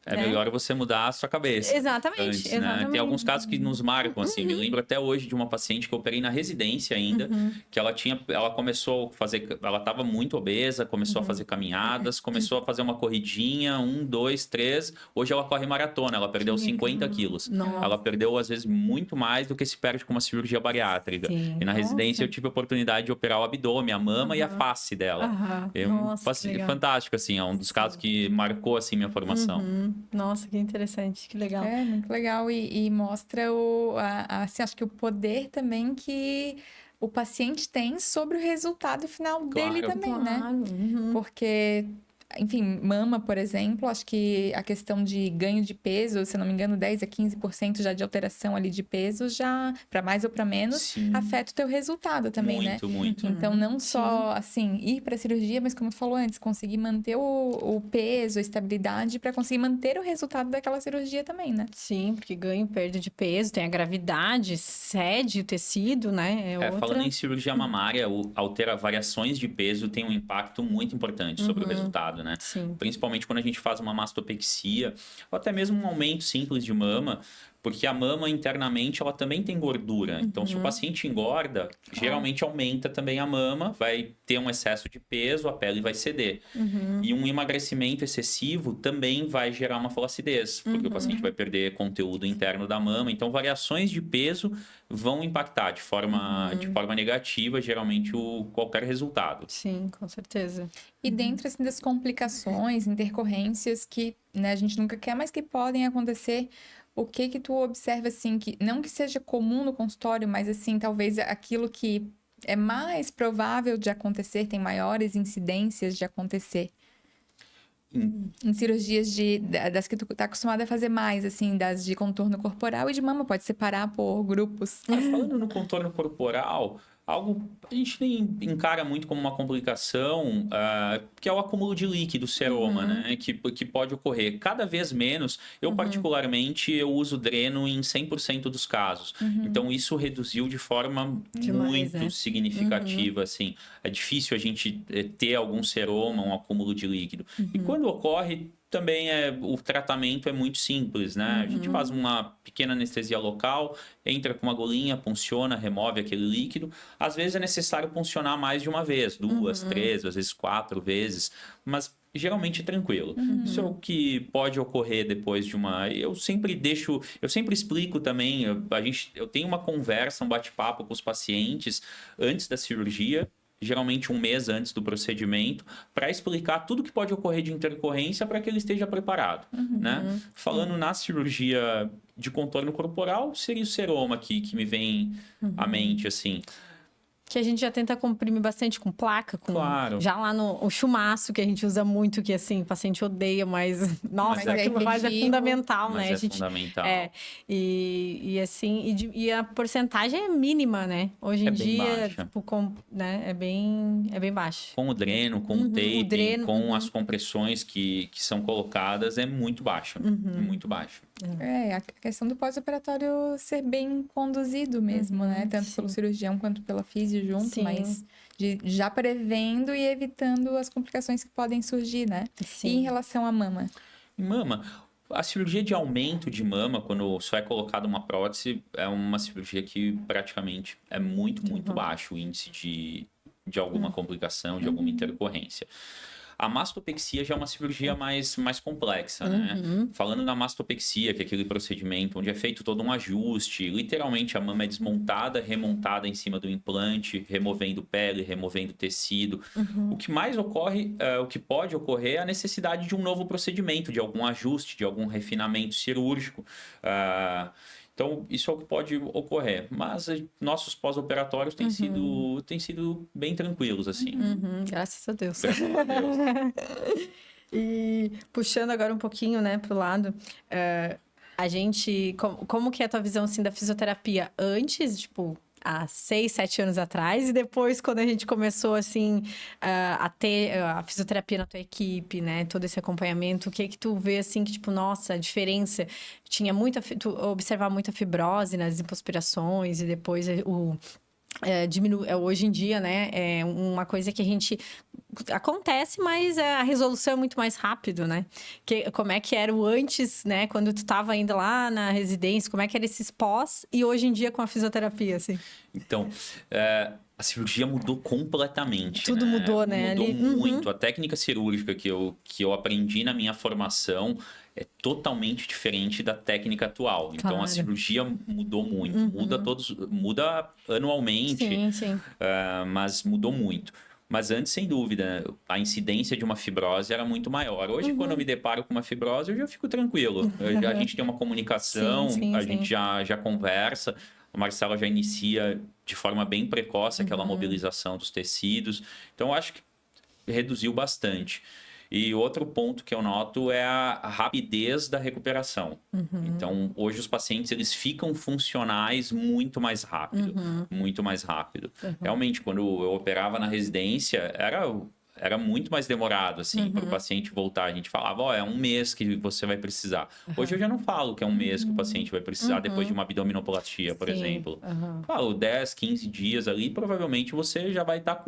Speaker 3: É melhor você mudar a sua cabeça.
Speaker 1: Exatamente,
Speaker 3: antes,
Speaker 1: exatamente.
Speaker 3: Né? Tem alguns casos que nos marcam, assim. Me lembro até hoje de uma paciente que eu operei na residência ainda, que ela começou a fazer... Ela estava muito obesa, começou a fazer caminhadas, começou a fazer uma corridinha, 1, 2, 3. Hoje ela corre maratona, ela perdeu 50 quilos.
Speaker 1: Nossa.
Speaker 3: Ela perdeu, às vezes, muito mais do que se perde com uma cirurgia bariátrica.
Speaker 1: Sim.
Speaker 3: E na residência eu tive a oportunidade de operar o abdômen, a mama e a face dela. Fantástico, assim. É um dos casos que marcou, assim, minha formação.
Speaker 1: Nossa, que interessante, que legal.
Speaker 2: É, muito legal. E mostra assim, acho que o poder também que o paciente tem sobre o resultado final dele também, né? Porque enfim, mama, por exemplo, acho que a questão de ganho de peso, se eu não me engano, 10 a 15% já de alteração ali de peso, já, para mais ou para menos,
Speaker 3: Sim.
Speaker 2: afeta o teu resultado também, né?
Speaker 3: Muito.
Speaker 2: Então, não só, assim, ir para cirurgia, mas como tu falou antes, conseguir manter o peso, a estabilidade, para conseguir manter o resultado daquela cirurgia também, né?
Speaker 1: Sim, porque ganho e perda de peso, tem a gravidade, cede o tecido, né?
Speaker 3: Falando em cirurgia mamária, variações de peso tem um impacto muito importante sobre o resultado, né?
Speaker 1: Sim.
Speaker 3: Principalmente quando a gente faz uma mastopexia, ou até mesmo um aumento simples de mama, porque a mama internamente ela também tem gordura. Então, se o paciente engorda, geralmente aumenta também a mama, vai ter um excesso de peso, a pele vai ceder. E um emagrecimento excessivo também vai gerar uma flacidez, porque o paciente vai perder conteúdo interno da mama. Então, variações de peso vão impactar de forma negativa, geralmente, qualquer resultado.
Speaker 1: Sim, com certeza.
Speaker 2: E dentro, assim, das complicações, intercorrências que, né, a gente nunca quer, mas que podem acontecer, o que tu observa, assim, que não que seja comum no consultório, mas, assim, talvez aquilo que é mais provável de acontecer, tem maiores incidências de acontecer? Em cirurgias das que tu tá acostumada a fazer mais, assim, das de contorno corporal e de mama, pode separar por grupos.
Speaker 3: Falando no contorno corporal, algo a gente nem encara muito como uma complicação, que é o acúmulo de líquido, seroma, né? Que pode ocorrer cada vez menos. Eu, particularmente, eu uso dreno em 100% dos casos. Então, isso reduziu de forma muito significativa, assim. É difícil a gente ter algum seroma, um acúmulo de líquido. E quando ocorre, também o tratamento é muito simples, né? A gente faz uma pequena anestesia local, entra com uma agulhinha, punciona, remove aquele líquido. Às vezes é necessário puncionar mais de uma vez, 2, 3, às vezes 4 vezes, mas geralmente é tranquilo. Isso é o que pode ocorrer depois de uma... Eu sempre explico também, eu tenho uma conversa, um bate-papo com os pacientes antes da cirurgia, geralmente um mês antes do procedimento, para explicar tudo que pode ocorrer de intercorrência para que ele esteja preparado, né? Falando na cirurgia de contorno corporal, seria o seroma que me vem à mente, assim.
Speaker 1: Que a gente já tenta comprimir bastante com placa,
Speaker 3: Claro.
Speaker 1: Já lá no chumaço, que a gente usa muito, que assim, o paciente odeia, mas nossa, aquilo é fundamental,
Speaker 3: mas
Speaker 1: né?
Speaker 3: É fundamental.
Speaker 1: E assim, e a porcentagem é mínima, né? Hoje em dia, tipo, né? É bem baixo.
Speaker 3: Com o dreno, com o taping, com as compressões que são colocadas, é muito baixo. É muito baixo.
Speaker 2: A questão do pós-operatório ser bem conduzido mesmo, né? Tanto pelo cirurgião quanto pela físio junto, mas já prevendo e evitando as complicações que podem surgir, né?
Speaker 1: Sim.
Speaker 2: E em relação à mama?
Speaker 3: Mama, a cirurgia de aumento de mama, quando só é colocada uma prótese, é uma cirurgia que praticamente é muito baixo o índice de alguma complicação, de alguma intercorrência. A mastopexia já é uma cirurgia mais complexa, né? Falando na mastopexia, que é aquele procedimento onde é feito todo um ajuste, literalmente a mama é desmontada, remontada em cima do implante, removendo pele, removendo tecido. O que mais ocorre, o que pode ocorrer é a necessidade de um novo procedimento, de algum ajuste, de algum refinamento cirúrgico. Então, isso é o que pode ocorrer. Mas nossos pós-operatórios têm sido bem tranquilos, assim.
Speaker 1: Graças a Deus.
Speaker 3: Graças a Deus.
Speaker 1: E puxando agora um pouquinho, né, pro lado, a gente... Como que é a tua visão, assim, da fisioterapia antes, tipo... há 6, 7 anos atrás, e depois quando a gente começou, assim, a ter a fisioterapia na tua equipe, né, todo esse acompanhamento, o que tu vê, assim, que, tipo, nossa, a diferença, tinha tu observar muita fibrose nas lipoaspirações, e depois hoje em dia, né, é uma coisa que a gente... acontece, mas a resolução é muito mais rápido, né? Como é que era o antes, né? Quando tu estava ainda lá na residência, como é que era esses pós e hoje em dia com a fisioterapia, assim?
Speaker 3: Então, a cirurgia mudou completamente.
Speaker 1: Tudo mudou, né?
Speaker 3: Mudou muito. A técnica cirúrgica que eu aprendi na minha formação é totalmente diferente da técnica atual. Então,
Speaker 1: Claro.
Speaker 3: a cirurgia mudou muito. Muda anualmente,
Speaker 1: Sim.
Speaker 3: mas mudou muito. Mas antes, sem dúvida, a incidência de uma fibrose era muito maior. Hoje, quando eu me deparo com uma fibrose, eu já fico tranquilo. A gente tem uma comunicação, a gente já conversa. A Marcela já inicia de forma bem precoce aquela mobilização dos tecidos. Então, eu acho que reduziu bastante. E outro ponto que eu noto é a rapidez da recuperação. Então, hoje os pacientes eles ficam funcionais muito mais rápido, muito mais rápido. Realmente, quando eu operava na residência, era muito mais demorado, assim, para o paciente voltar. A gente falava, ó, é um mês que você vai precisar. Hoje eu já não falo que é um mês que o paciente vai precisar depois de uma abdominoplastia, por exemplo. Falo, 10, 15 dias ali, provavelmente você já vai estar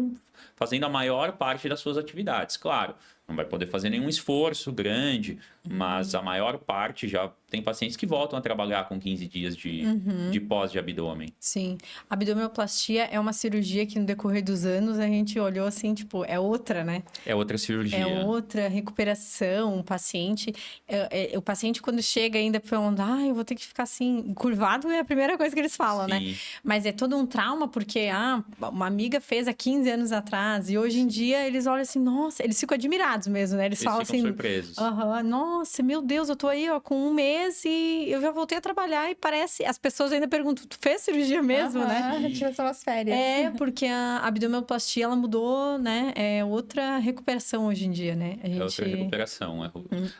Speaker 3: fazendo a maior parte das suas atividades. Claro, não vai poder fazer nenhum esforço grande, mas a maior parte já tem pacientes que voltam a trabalhar com 15 dias de pós de abdômen.
Speaker 1: Sim. A abdominoplastia é uma cirurgia que no decorrer dos anos a gente olhou assim, tipo, é outra, né?
Speaker 3: É outra cirurgia.
Speaker 1: É outra recuperação. O paciente quando chega ainda falando, eu vou ter que ficar assim, curvado, é a primeira coisa que eles falam, né? Mas é todo um trauma, porque uma amiga fez há 15 anos atrás, e hoje em dia eles olham assim, nossa, eles ficam admirados mesmo, né? Eles falam
Speaker 3: ficam
Speaker 1: assim,
Speaker 3: surpresos.
Speaker 1: Nossa, meu Deus, eu tô aí, ó, com um mês e eu já voltei a trabalhar e parece, as pessoas ainda perguntam, tu fez cirurgia mesmo, né?
Speaker 2: Tirou só as férias.
Speaker 1: Porque a abdominoplastia, ela mudou, né? É outra recuperação hoje em dia, né?
Speaker 3: É outra recuperação.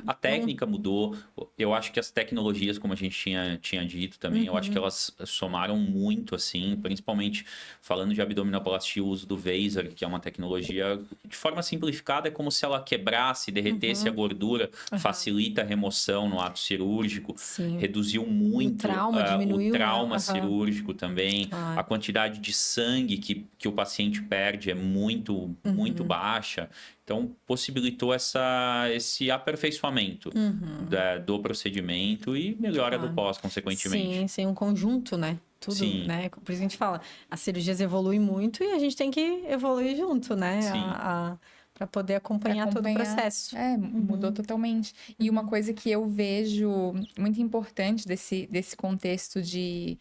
Speaker 3: A técnica mudou. Eu acho que as tecnologias, como a gente tinha dito também, eu acho que elas somaram muito, assim, principalmente falando de abdominoplastia, o uso do Vaser, que é uma tecnologia, de forma simplificada, é como se ela quebrasse, derretesse a gordura, facilita a remoção no ato cirúrgico, reduziu muito
Speaker 1: diminuiu,
Speaker 3: o trauma cirúrgico também,
Speaker 1: Claro.
Speaker 3: a quantidade de sangue que o paciente perde é muito baixa. Então, possibilitou esse aperfeiçoamento do procedimento e melhora do pós, consequentemente.
Speaker 1: Sim, um conjunto, né? Tudo, né? Por isso que a gente fala, as cirurgias evoluem muito e a gente tem que evoluir junto, né? Para poder acompanhar todo o processo.
Speaker 2: Mudou totalmente. E uma coisa que eu vejo muito importante desse contexto de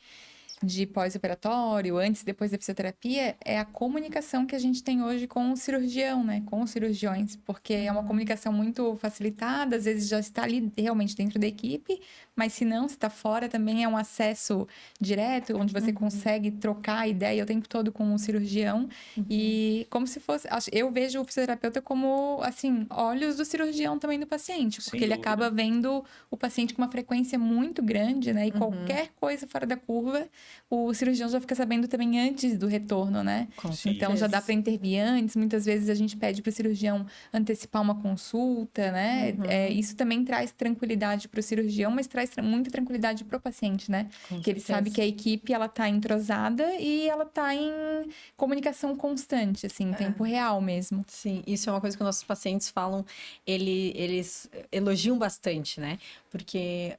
Speaker 2: pós-operatório, antes e depois da fisioterapia, é a comunicação que a gente tem hoje com o cirurgião, né? Com os cirurgiões, porque é uma comunicação muito facilitada, às vezes já está ali realmente dentro da equipe, mas se não, se está fora, também é um acesso direto, onde você consegue trocar ideia o tempo todo com o cirurgião, e como se fosse... Eu vejo o fisioterapeuta como, assim, olhos do cirurgião também do paciente, porque ele acaba vendo o paciente com uma frequência muito grande, né? E qualquer coisa fora da curva, o cirurgião já fica sabendo também antes do retorno, né? Então, já dá para intervir antes. Muitas vezes a gente pede para o cirurgião antecipar uma consulta, né? Isso também traz tranquilidade para o cirurgião, mas traz muita tranquilidade para o paciente, né? Que ele sabe que a equipe, ela tá entrosada e ela tá em comunicação constante, assim, em tempo real mesmo.
Speaker 1: Sim, isso é uma coisa que nossos pacientes falam, eles elogiam bastante, né? Porque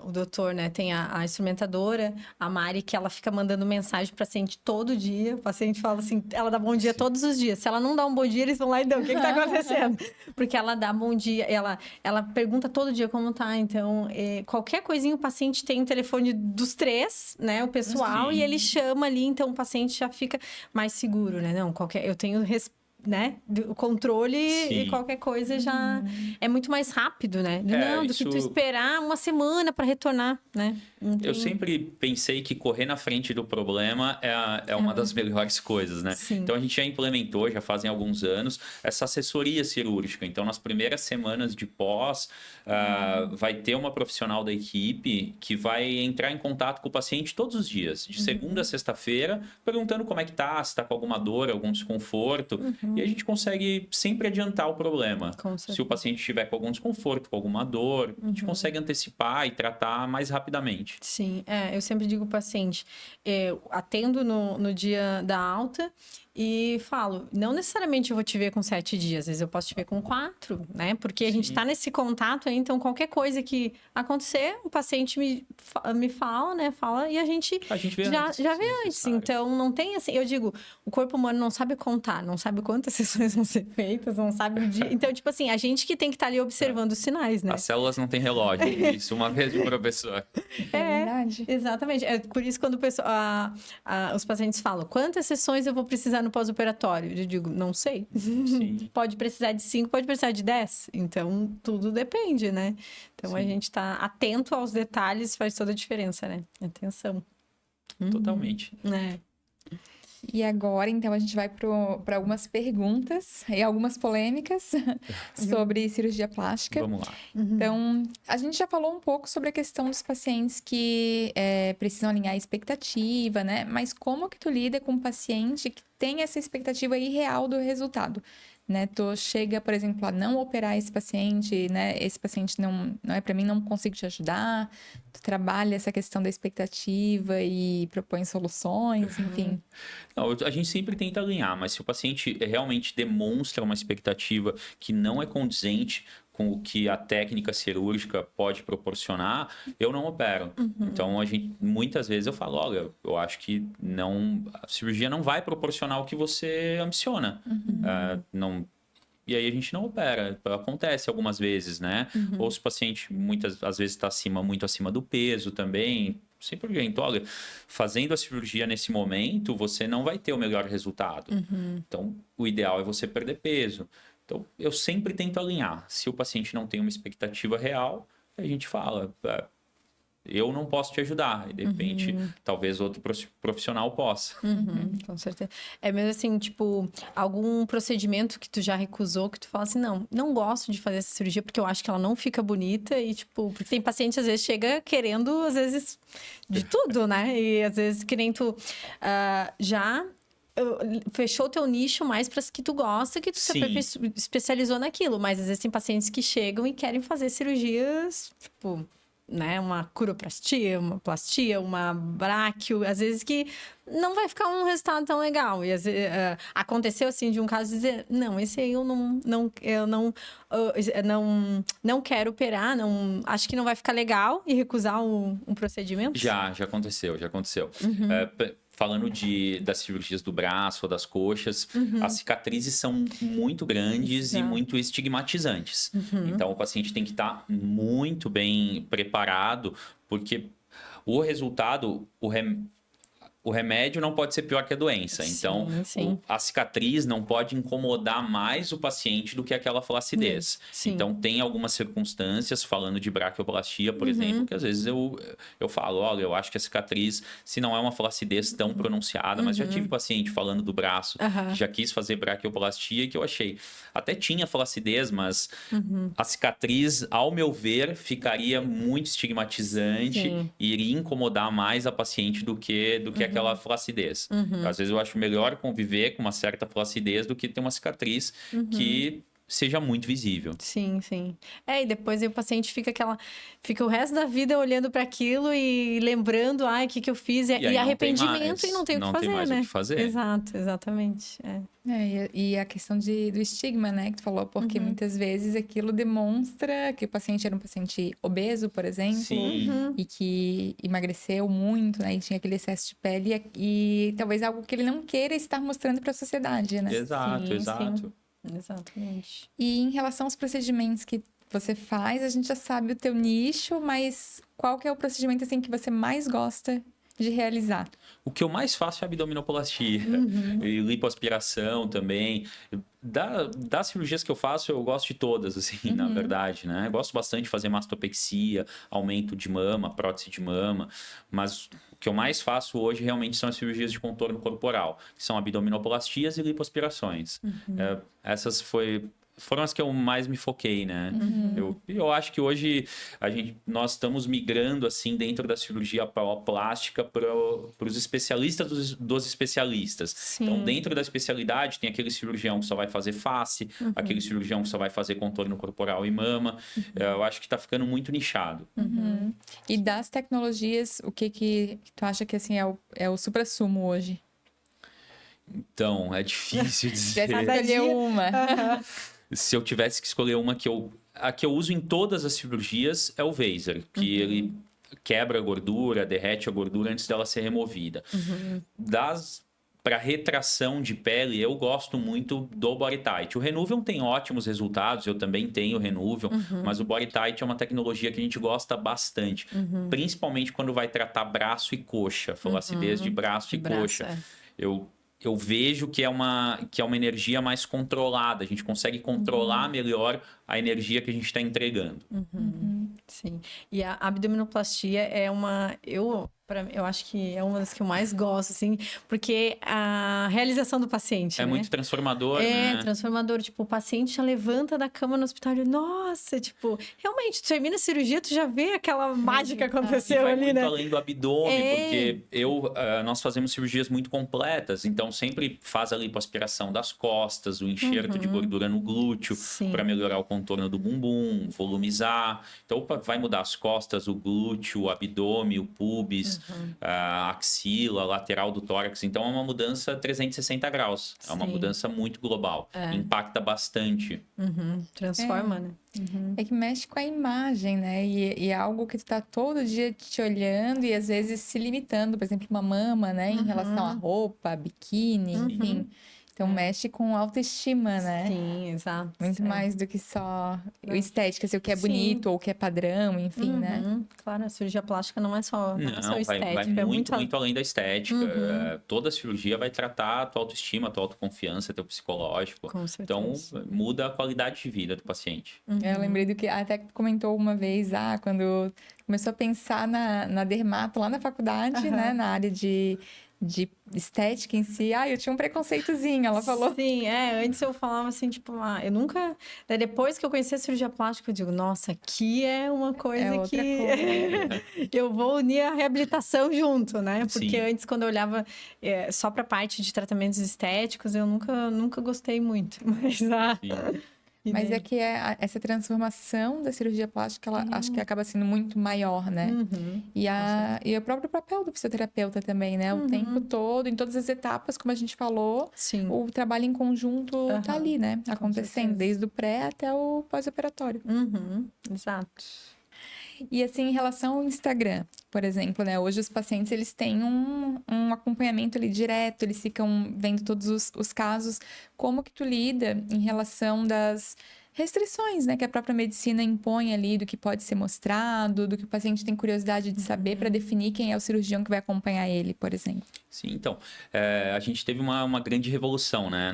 Speaker 1: o doutor, né, tem a instrumentadora, a Mari, que ela fica mandando mensagem para o paciente todo dia. O paciente fala assim, ela dá bom dia todos os dias. Se ela não dá um bom dia, eles vão lá e dão. O que tá acontecendo? Porque ela dá bom dia, ela pergunta todo dia como tá. Então, qualquer coisinha, o paciente tem o telefone dos três, né, o pessoal, e ele chama ali, então o paciente já fica mais seguro, né? Não, eu tenho né? O controle e qualquer coisa já é muito mais rápido, né? Do que tu esperar uma semana para retornar, né?
Speaker 3: Eu sempre pensei que correr na frente do problema é uma das melhores coisas, né? Então, a gente já implementou, já fazem alguns anos, essa assessoria cirúrgica. Então, nas primeiras semanas de pós, vai ter uma profissional da equipe que vai entrar em contato com o paciente todos os dias, de segunda a sexta-feira, perguntando como é que tá, se tá com alguma dor, algum desconforto. E a gente consegue sempre adiantar o problema. Se o paciente estiver com algum desconforto, com alguma dor, a gente consegue antecipar e tratar mais rapidamente.
Speaker 1: Sim, eu sempre digo ao paciente, atendo no dia da alta e falo, não necessariamente eu vou te ver com 7 dias, às vezes eu posso te ver com 4, né? Porque a gente tá nesse contato aí, então qualquer coisa que acontecer, o paciente me fala, né? Fala e a gente já vê antes. Então, não tem assim, eu digo, o corpo humano não sabe contar, não sabe quantas sessões vão ser feitas, não sabe o dia. Então, tipo assim, a gente que tem que estar ali observando os sinais, né?
Speaker 3: As células não têm relógio, isso uma vez de professor.
Speaker 2: É verdade.
Speaker 1: Exatamente. É por isso quando os pacientes falam, quantas sessões eu vou precisar no pós-operatório? Eu digo, não sei. Pode precisar de 5, pode precisar de 10. Então, tudo depende, né? Então, a gente tá atento aos detalhes, faz toda a diferença, né? Atenção.
Speaker 3: Totalmente.
Speaker 2: E agora, então, a gente vai para algumas perguntas e algumas polêmicas sobre cirurgia plástica.
Speaker 3: Vamos lá.
Speaker 2: Então, a gente já falou um pouco sobre a questão dos pacientes que precisam alinhar a expectativa, né? Mas como que tu lida com um paciente que tem essa expectativa irreal do resultado? Né? Tu chega, por exemplo, a não operar esse paciente, né? Esse paciente não é para mim, não consigo te ajudar. Tu trabalha essa questão da expectativa e propõe soluções, enfim.
Speaker 3: Não, a gente sempre tenta alinhar, mas se o paciente realmente demonstra uma expectativa que não é condizente com o que a técnica cirúrgica pode proporcionar, eu não opero. Então, muitas vezes eu falo, olha, eu acho que a cirurgia não vai proporcionar o que você ambiciona. E aí a gente não opera. Acontece algumas vezes, né? Ou se o paciente às vezes está muito acima do peso também. Sem problema. Então, olha, fazendo a cirurgia nesse momento, você não vai ter o melhor resultado. Então, o ideal é você perder peso. Então, eu sempre tento alinhar. Se o paciente não tem uma expectativa real, a gente fala, eu não posso te ajudar. E, de repente, talvez outro profissional possa.
Speaker 1: Com certeza. É mesmo assim, tipo, algum procedimento que tu já recusou, que tu fala assim, não gosto de fazer essa cirurgia porque eu acho que ela não fica bonita e, tipo, porque tem paciente, às vezes, chega querendo, às vezes, de tudo, né? E, às vezes, que nem tu já fechou o teu nicho mais para as que tu gosta, que tu se especializou naquilo. Mas, às vezes, tem pacientes que chegam e querem fazer cirurgias, tipo... né, uma curoplastia, uma plastia, uma braquio, às vezes que não vai ficar um resultado tão legal. E às vezes, aconteceu assim de um caso de dizer, não, esse aí eu não quero operar, acho que não vai ficar legal e recusar um procedimento?
Speaker 3: Já aconteceu. Falando das cirurgias do braço ou das coxas, as cicatrizes são muito grandes e muito estigmatizantes. Então, o paciente tem que estar muito bem preparado, porque o resultado, o remédio não pode ser pior que a doença. Então, a cicatriz não pode incomodar mais o paciente do que aquela flacidez. Então, tem algumas circunstâncias, falando de braquioplastia, por exemplo, que às vezes eu falo, olha, eu acho que a cicatriz, se não é uma flacidez tão pronunciada, mas já tive paciente falando do braço, que já quis fazer braquioplastia e que eu achei, até tinha flacidez, mas a cicatriz, ao meu ver, ficaria muito estigmatizante e iria incomodar mais a paciente do que aquela flacidez. Às vezes eu acho melhor conviver com uma certa flacidez do que ter uma cicatriz que seja muito visível.
Speaker 1: Sim. E depois aí o paciente fica o resto da vida olhando para aquilo e lembrando, o que eu fiz, e arrependimento e não tem o que fazer,
Speaker 3: tem mais
Speaker 1: né?
Speaker 3: o que fazer.
Speaker 1: Exato, exatamente.
Speaker 2: E a questão do estigma, né, que tu falou, porque muitas vezes aquilo demonstra que o paciente era um paciente obeso, por exemplo, e que emagreceu muito, né, e tinha aquele excesso de pele e talvez algo que ele não queira estar mostrando para a sociedade, né?
Speaker 3: Exato.
Speaker 1: Exatamente.
Speaker 2: E em relação aos procedimentos que você faz, a gente já sabe o teu nicho, mas qual que é o procedimento assim que você mais gosta de realizar?
Speaker 3: O que eu mais faço é abdominoplastia e lipoaspiração também. Das cirurgias que eu faço, eu gosto de todas, assim, na verdade, né? Eu gosto bastante de fazer mastopexia, aumento de mama, prótese de mama, mas o que eu mais faço hoje realmente são as cirurgias de contorno corporal, que são abdominoplastias e lipoaspirações. Essas foram as que eu mais me foquei, né? Eu acho que hoje nós estamos migrando, assim, dentro da cirurgia plástica para os especialistas dos especialistas.
Speaker 1: Sim.
Speaker 3: Então, dentro da especialidade, tem aquele cirurgião que só vai fazer face, aquele cirurgião que só vai fazer contorno corporal e mama. Eu acho que está ficando muito nichado.
Speaker 2: E das tecnologias, o que tu acha que, assim, é o suprassumo hoje?
Speaker 3: Então, é difícil dizer.
Speaker 2: Escolher uma.
Speaker 3: Se eu tivesse que escolher uma a que eu uso em todas as cirurgias é o Vaser, que ele quebra a gordura, derrete a gordura antes dela ser removida. Para retração de pele, eu gosto muito do BodyTite. O Renuvium tem ótimos resultados, eu também tenho o Renuvium, mas o BodyTite é uma tecnologia que a gente gosta bastante, principalmente quando vai tratar braço e coxa, flacidez de braço e coxa. Eu vejo que é uma energia mais controlada. A gente consegue controlar melhor a energia que a gente está entregando.
Speaker 1: Sim. E a abdominoplastia é uma... Eu Eu acho que é uma das que eu mais gosto, assim, porque a realização do paciente,
Speaker 3: É
Speaker 1: né?
Speaker 3: muito transformador,
Speaker 1: É,
Speaker 3: né?
Speaker 1: transformador. Tipo, o paciente já levanta da cama no hospital e, nossa, tipo, realmente, tu termina a cirurgia, tu já vê aquela mágica
Speaker 2: Resultado.
Speaker 3: E
Speaker 1: aconteceu
Speaker 3: vai
Speaker 1: ali,
Speaker 3: muito
Speaker 1: né?
Speaker 3: além do abdômen,
Speaker 1: É.
Speaker 3: porque nós fazemos cirurgias muito completas, então sempre faz a lipoaspiração das costas, o enxerto de gordura no glúteo,
Speaker 1: Sim.
Speaker 3: para melhorar o contorno do bumbum, volumizar. Então vai mudar as costas, o glúteo, o abdômen, o pubis, a axila, a lateral do tórax. Então é uma mudança 360 graus. É uma
Speaker 1: Sim.
Speaker 3: mudança muito global.
Speaker 1: É.
Speaker 3: Impacta bastante.
Speaker 1: Transforma, né?
Speaker 2: É que mexe com a imagem, né? E é algo que tu tá todo dia te olhando e às vezes se limitando, por exemplo, uma mama, né? Em relação à roupa, biquíni, enfim. Então mexe com autoestima, né?
Speaker 1: Sim, exato.
Speaker 2: Muito
Speaker 1: É.
Speaker 2: mais do que só estética, se o que é bonito ou o que é padrão, enfim, né?
Speaker 1: Claro, a cirurgia plástica não é só
Speaker 3: Não, vai
Speaker 1: estética, é
Speaker 3: muito,
Speaker 1: muito...
Speaker 3: muito além da estética. Toda cirurgia vai tratar a tua autoestima, a tua autoconfiança, teu psicológico.
Speaker 1: Com certeza.
Speaker 3: Então, muda a qualidade de vida do paciente.
Speaker 2: Eu lembrei do que até que tu comentou uma vez, quando começou a pensar na dermato lá na faculdade, né? Na área de estética em si. Eu tinha um preconceitozinho, ela falou.
Speaker 1: Sim, antes eu falava assim, tipo, eu nunca... Daí depois que eu conheci a cirurgia plástica, eu digo, nossa, aqui é uma coisa
Speaker 2: outra
Speaker 1: que
Speaker 2: coisa.
Speaker 1: eu vou unir a reabilitação junto, né? Porque
Speaker 3: Sim.
Speaker 1: antes, quando eu olhava só pra parte de tratamentos estéticos, eu nunca gostei muito. Mas,
Speaker 3: Sim.
Speaker 2: Mas é que essa transformação da cirurgia plástica, ela acho que acaba sendo muito maior, né? E o próprio papel do fisioterapeuta também, né? O tempo todo, em todas as etapas, como a gente falou,
Speaker 1: Sim.
Speaker 2: o trabalho em conjunto tá ali, né? Acontecendo, desde o pré até o pós-operatório.
Speaker 1: Exato.
Speaker 2: E assim, em relação ao Instagram, por exemplo, né? Hoje os pacientes, eles têm um acompanhamento ali direto, eles ficam vendo todos os casos. Como que tu lida em relação das restrições, né? Que a própria medicina impõe ali do que pode ser mostrado, do que o paciente tem curiosidade de saber para definir quem é o cirurgião que vai acompanhar ele, por exemplo.
Speaker 3: Sim, então, a gente teve uma grande revolução, né,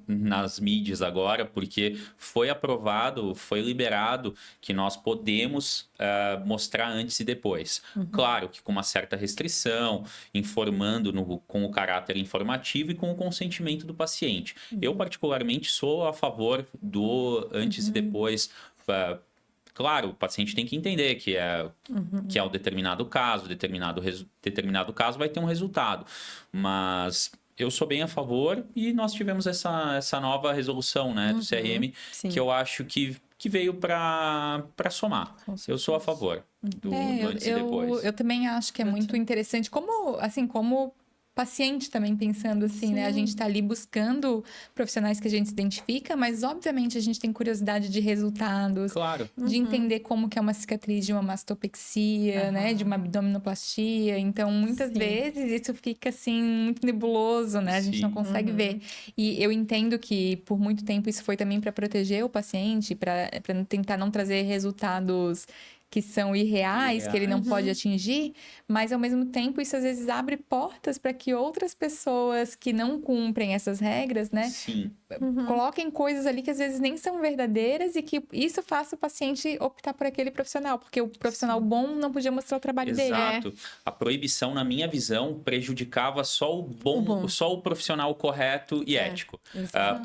Speaker 3: nas mídias agora, porque foi aprovado, foi liberado que nós podemos mostrar antes e depois. Claro que com uma certa restrição, informando com o caráter informativo e com o consentimento do paciente. Eu, particularmente, sou a favor do antes e depois. Claro, o paciente tem que entender que é um determinado caso, determinado caso vai ter um resultado. Mas eu sou bem a favor e nós tivemos essa nova resolução, né, do CRM,
Speaker 1: Sim.
Speaker 3: que eu acho que veio para somar. Eu sou a favor do antes e depois.
Speaker 2: Eu também acho que é muito interessante, como paciente também pensando assim, né? A gente tá ali buscando profissionais que a gente se identifica, mas obviamente a gente tem curiosidade de resultados,
Speaker 3: Claro.
Speaker 2: de entender como que é uma cicatriz de uma mastopexia, né? De uma abdominoplastia. Então, muitas vezes isso fica assim muito nebuloso, né? A gente não consegue ver. E eu entendo que por muito tempo isso foi também para proteger o paciente, para tentar não trazer resultados que são irreais, que ele não pode atingir, mas ao mesmo tempo isso às vezes abre portas para que outras pessoas que não cumprem essas regras, né,
Speaker 3: Sim.
Speaker 2: coloquem coisas ali que às vezes nem são verdadeiras e que isso faça o paciente optar por aquele profissional, porque o profissional bom não podia mostrar o trabalho dele.
Speaker 3: Exato. A proibição, na minha visão, prejudicava só só o profissional correto e ético.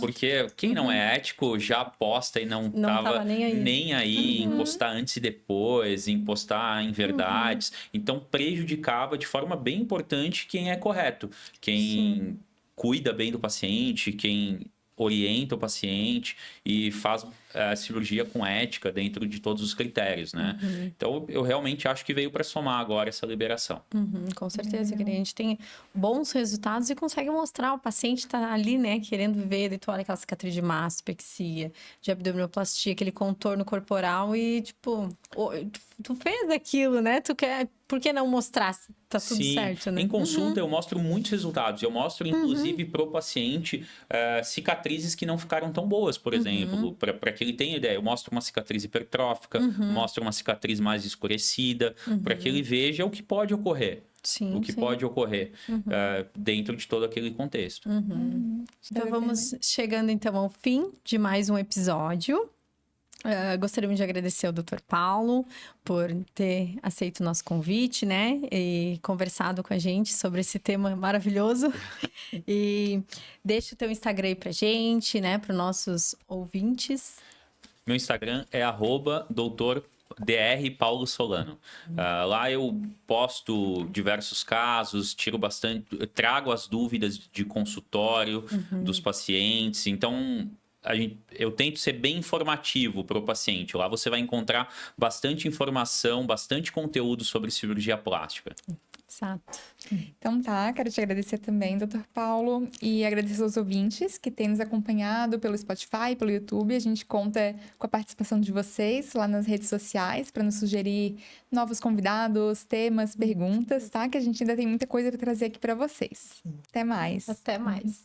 Speaker 3: Porque quem não é ético já aposta e não estava nem aí em postar antes e depois, em postar em verdades. Então, prejudicava de forma bem importante quem é correto. Quem cuida bem do paciente, quem orienta o paciente e faz a cirurgia com ética dentro de todos os critérios, né? Então, eu realmente acho que veio para somar agora essa liberação.
Speaker 1: Com certeza, que a gente tem bons resultados e consegue mostrar, o paciente tá ali, né, querendo ver, daí tu olha aquela cicatriz de mastopexia, de abdominoplastia, aquele contorno corporal e, tipo, tu fez aquilo, né? Tu quer, por que não mostrar? Tá tudo certo, né?
Speaker 3: Em consulta eu mostro muitos resultados. Eu mostro, inclusive, pro paciente cicatrizes que não ficaram tão boas, por exemplo, para que ele tenha ideia. Eu mostro uma cicatriz hipertrófica, mostro uma cicatriz mais escurecida, para que ele veja o que pode ocorrer.
Speaker 1: Sim,
Speaker 3: pode ocorrer dentro de todo aquele contexto.
Speaker 1: Então vamos chegando então ao fim de mais um episódio. Gostaríamos de agradecer ao Dr. Paulo por ter aceito o nosso convite, né? E conversado com a gente sobre esse tema maravilhoso. E deixa o teu Instagram aí pra gente, né? Para os nossos ouvintes.
Speaker 3: Meu Instagram é @Dr. Paulo Solano. Lá eu posto diversos casos, trago as dúvidas de consultório dos pacientes. Então, eu tento ser bem informativo para o paciente. Lá você vai encontrar bastante informação, bastante conteúdo sobre cirurgia plástica.
Speaker 1: Exato.
Speaker 2: Então tá, quero te agradecer também, Dr. Paulo, e agradecer aos ouvintes que têm nos acompanhado pelo Spotify, pelo YouTube. A gente conta com a participação de vocês lá nas redes sociais para nos sugerir novos convidados, temas, perguntas, tá? Que a gente ainda tem muita coisa para trazer aqui para vocês. Até mais.
Speaker 1: Até mais.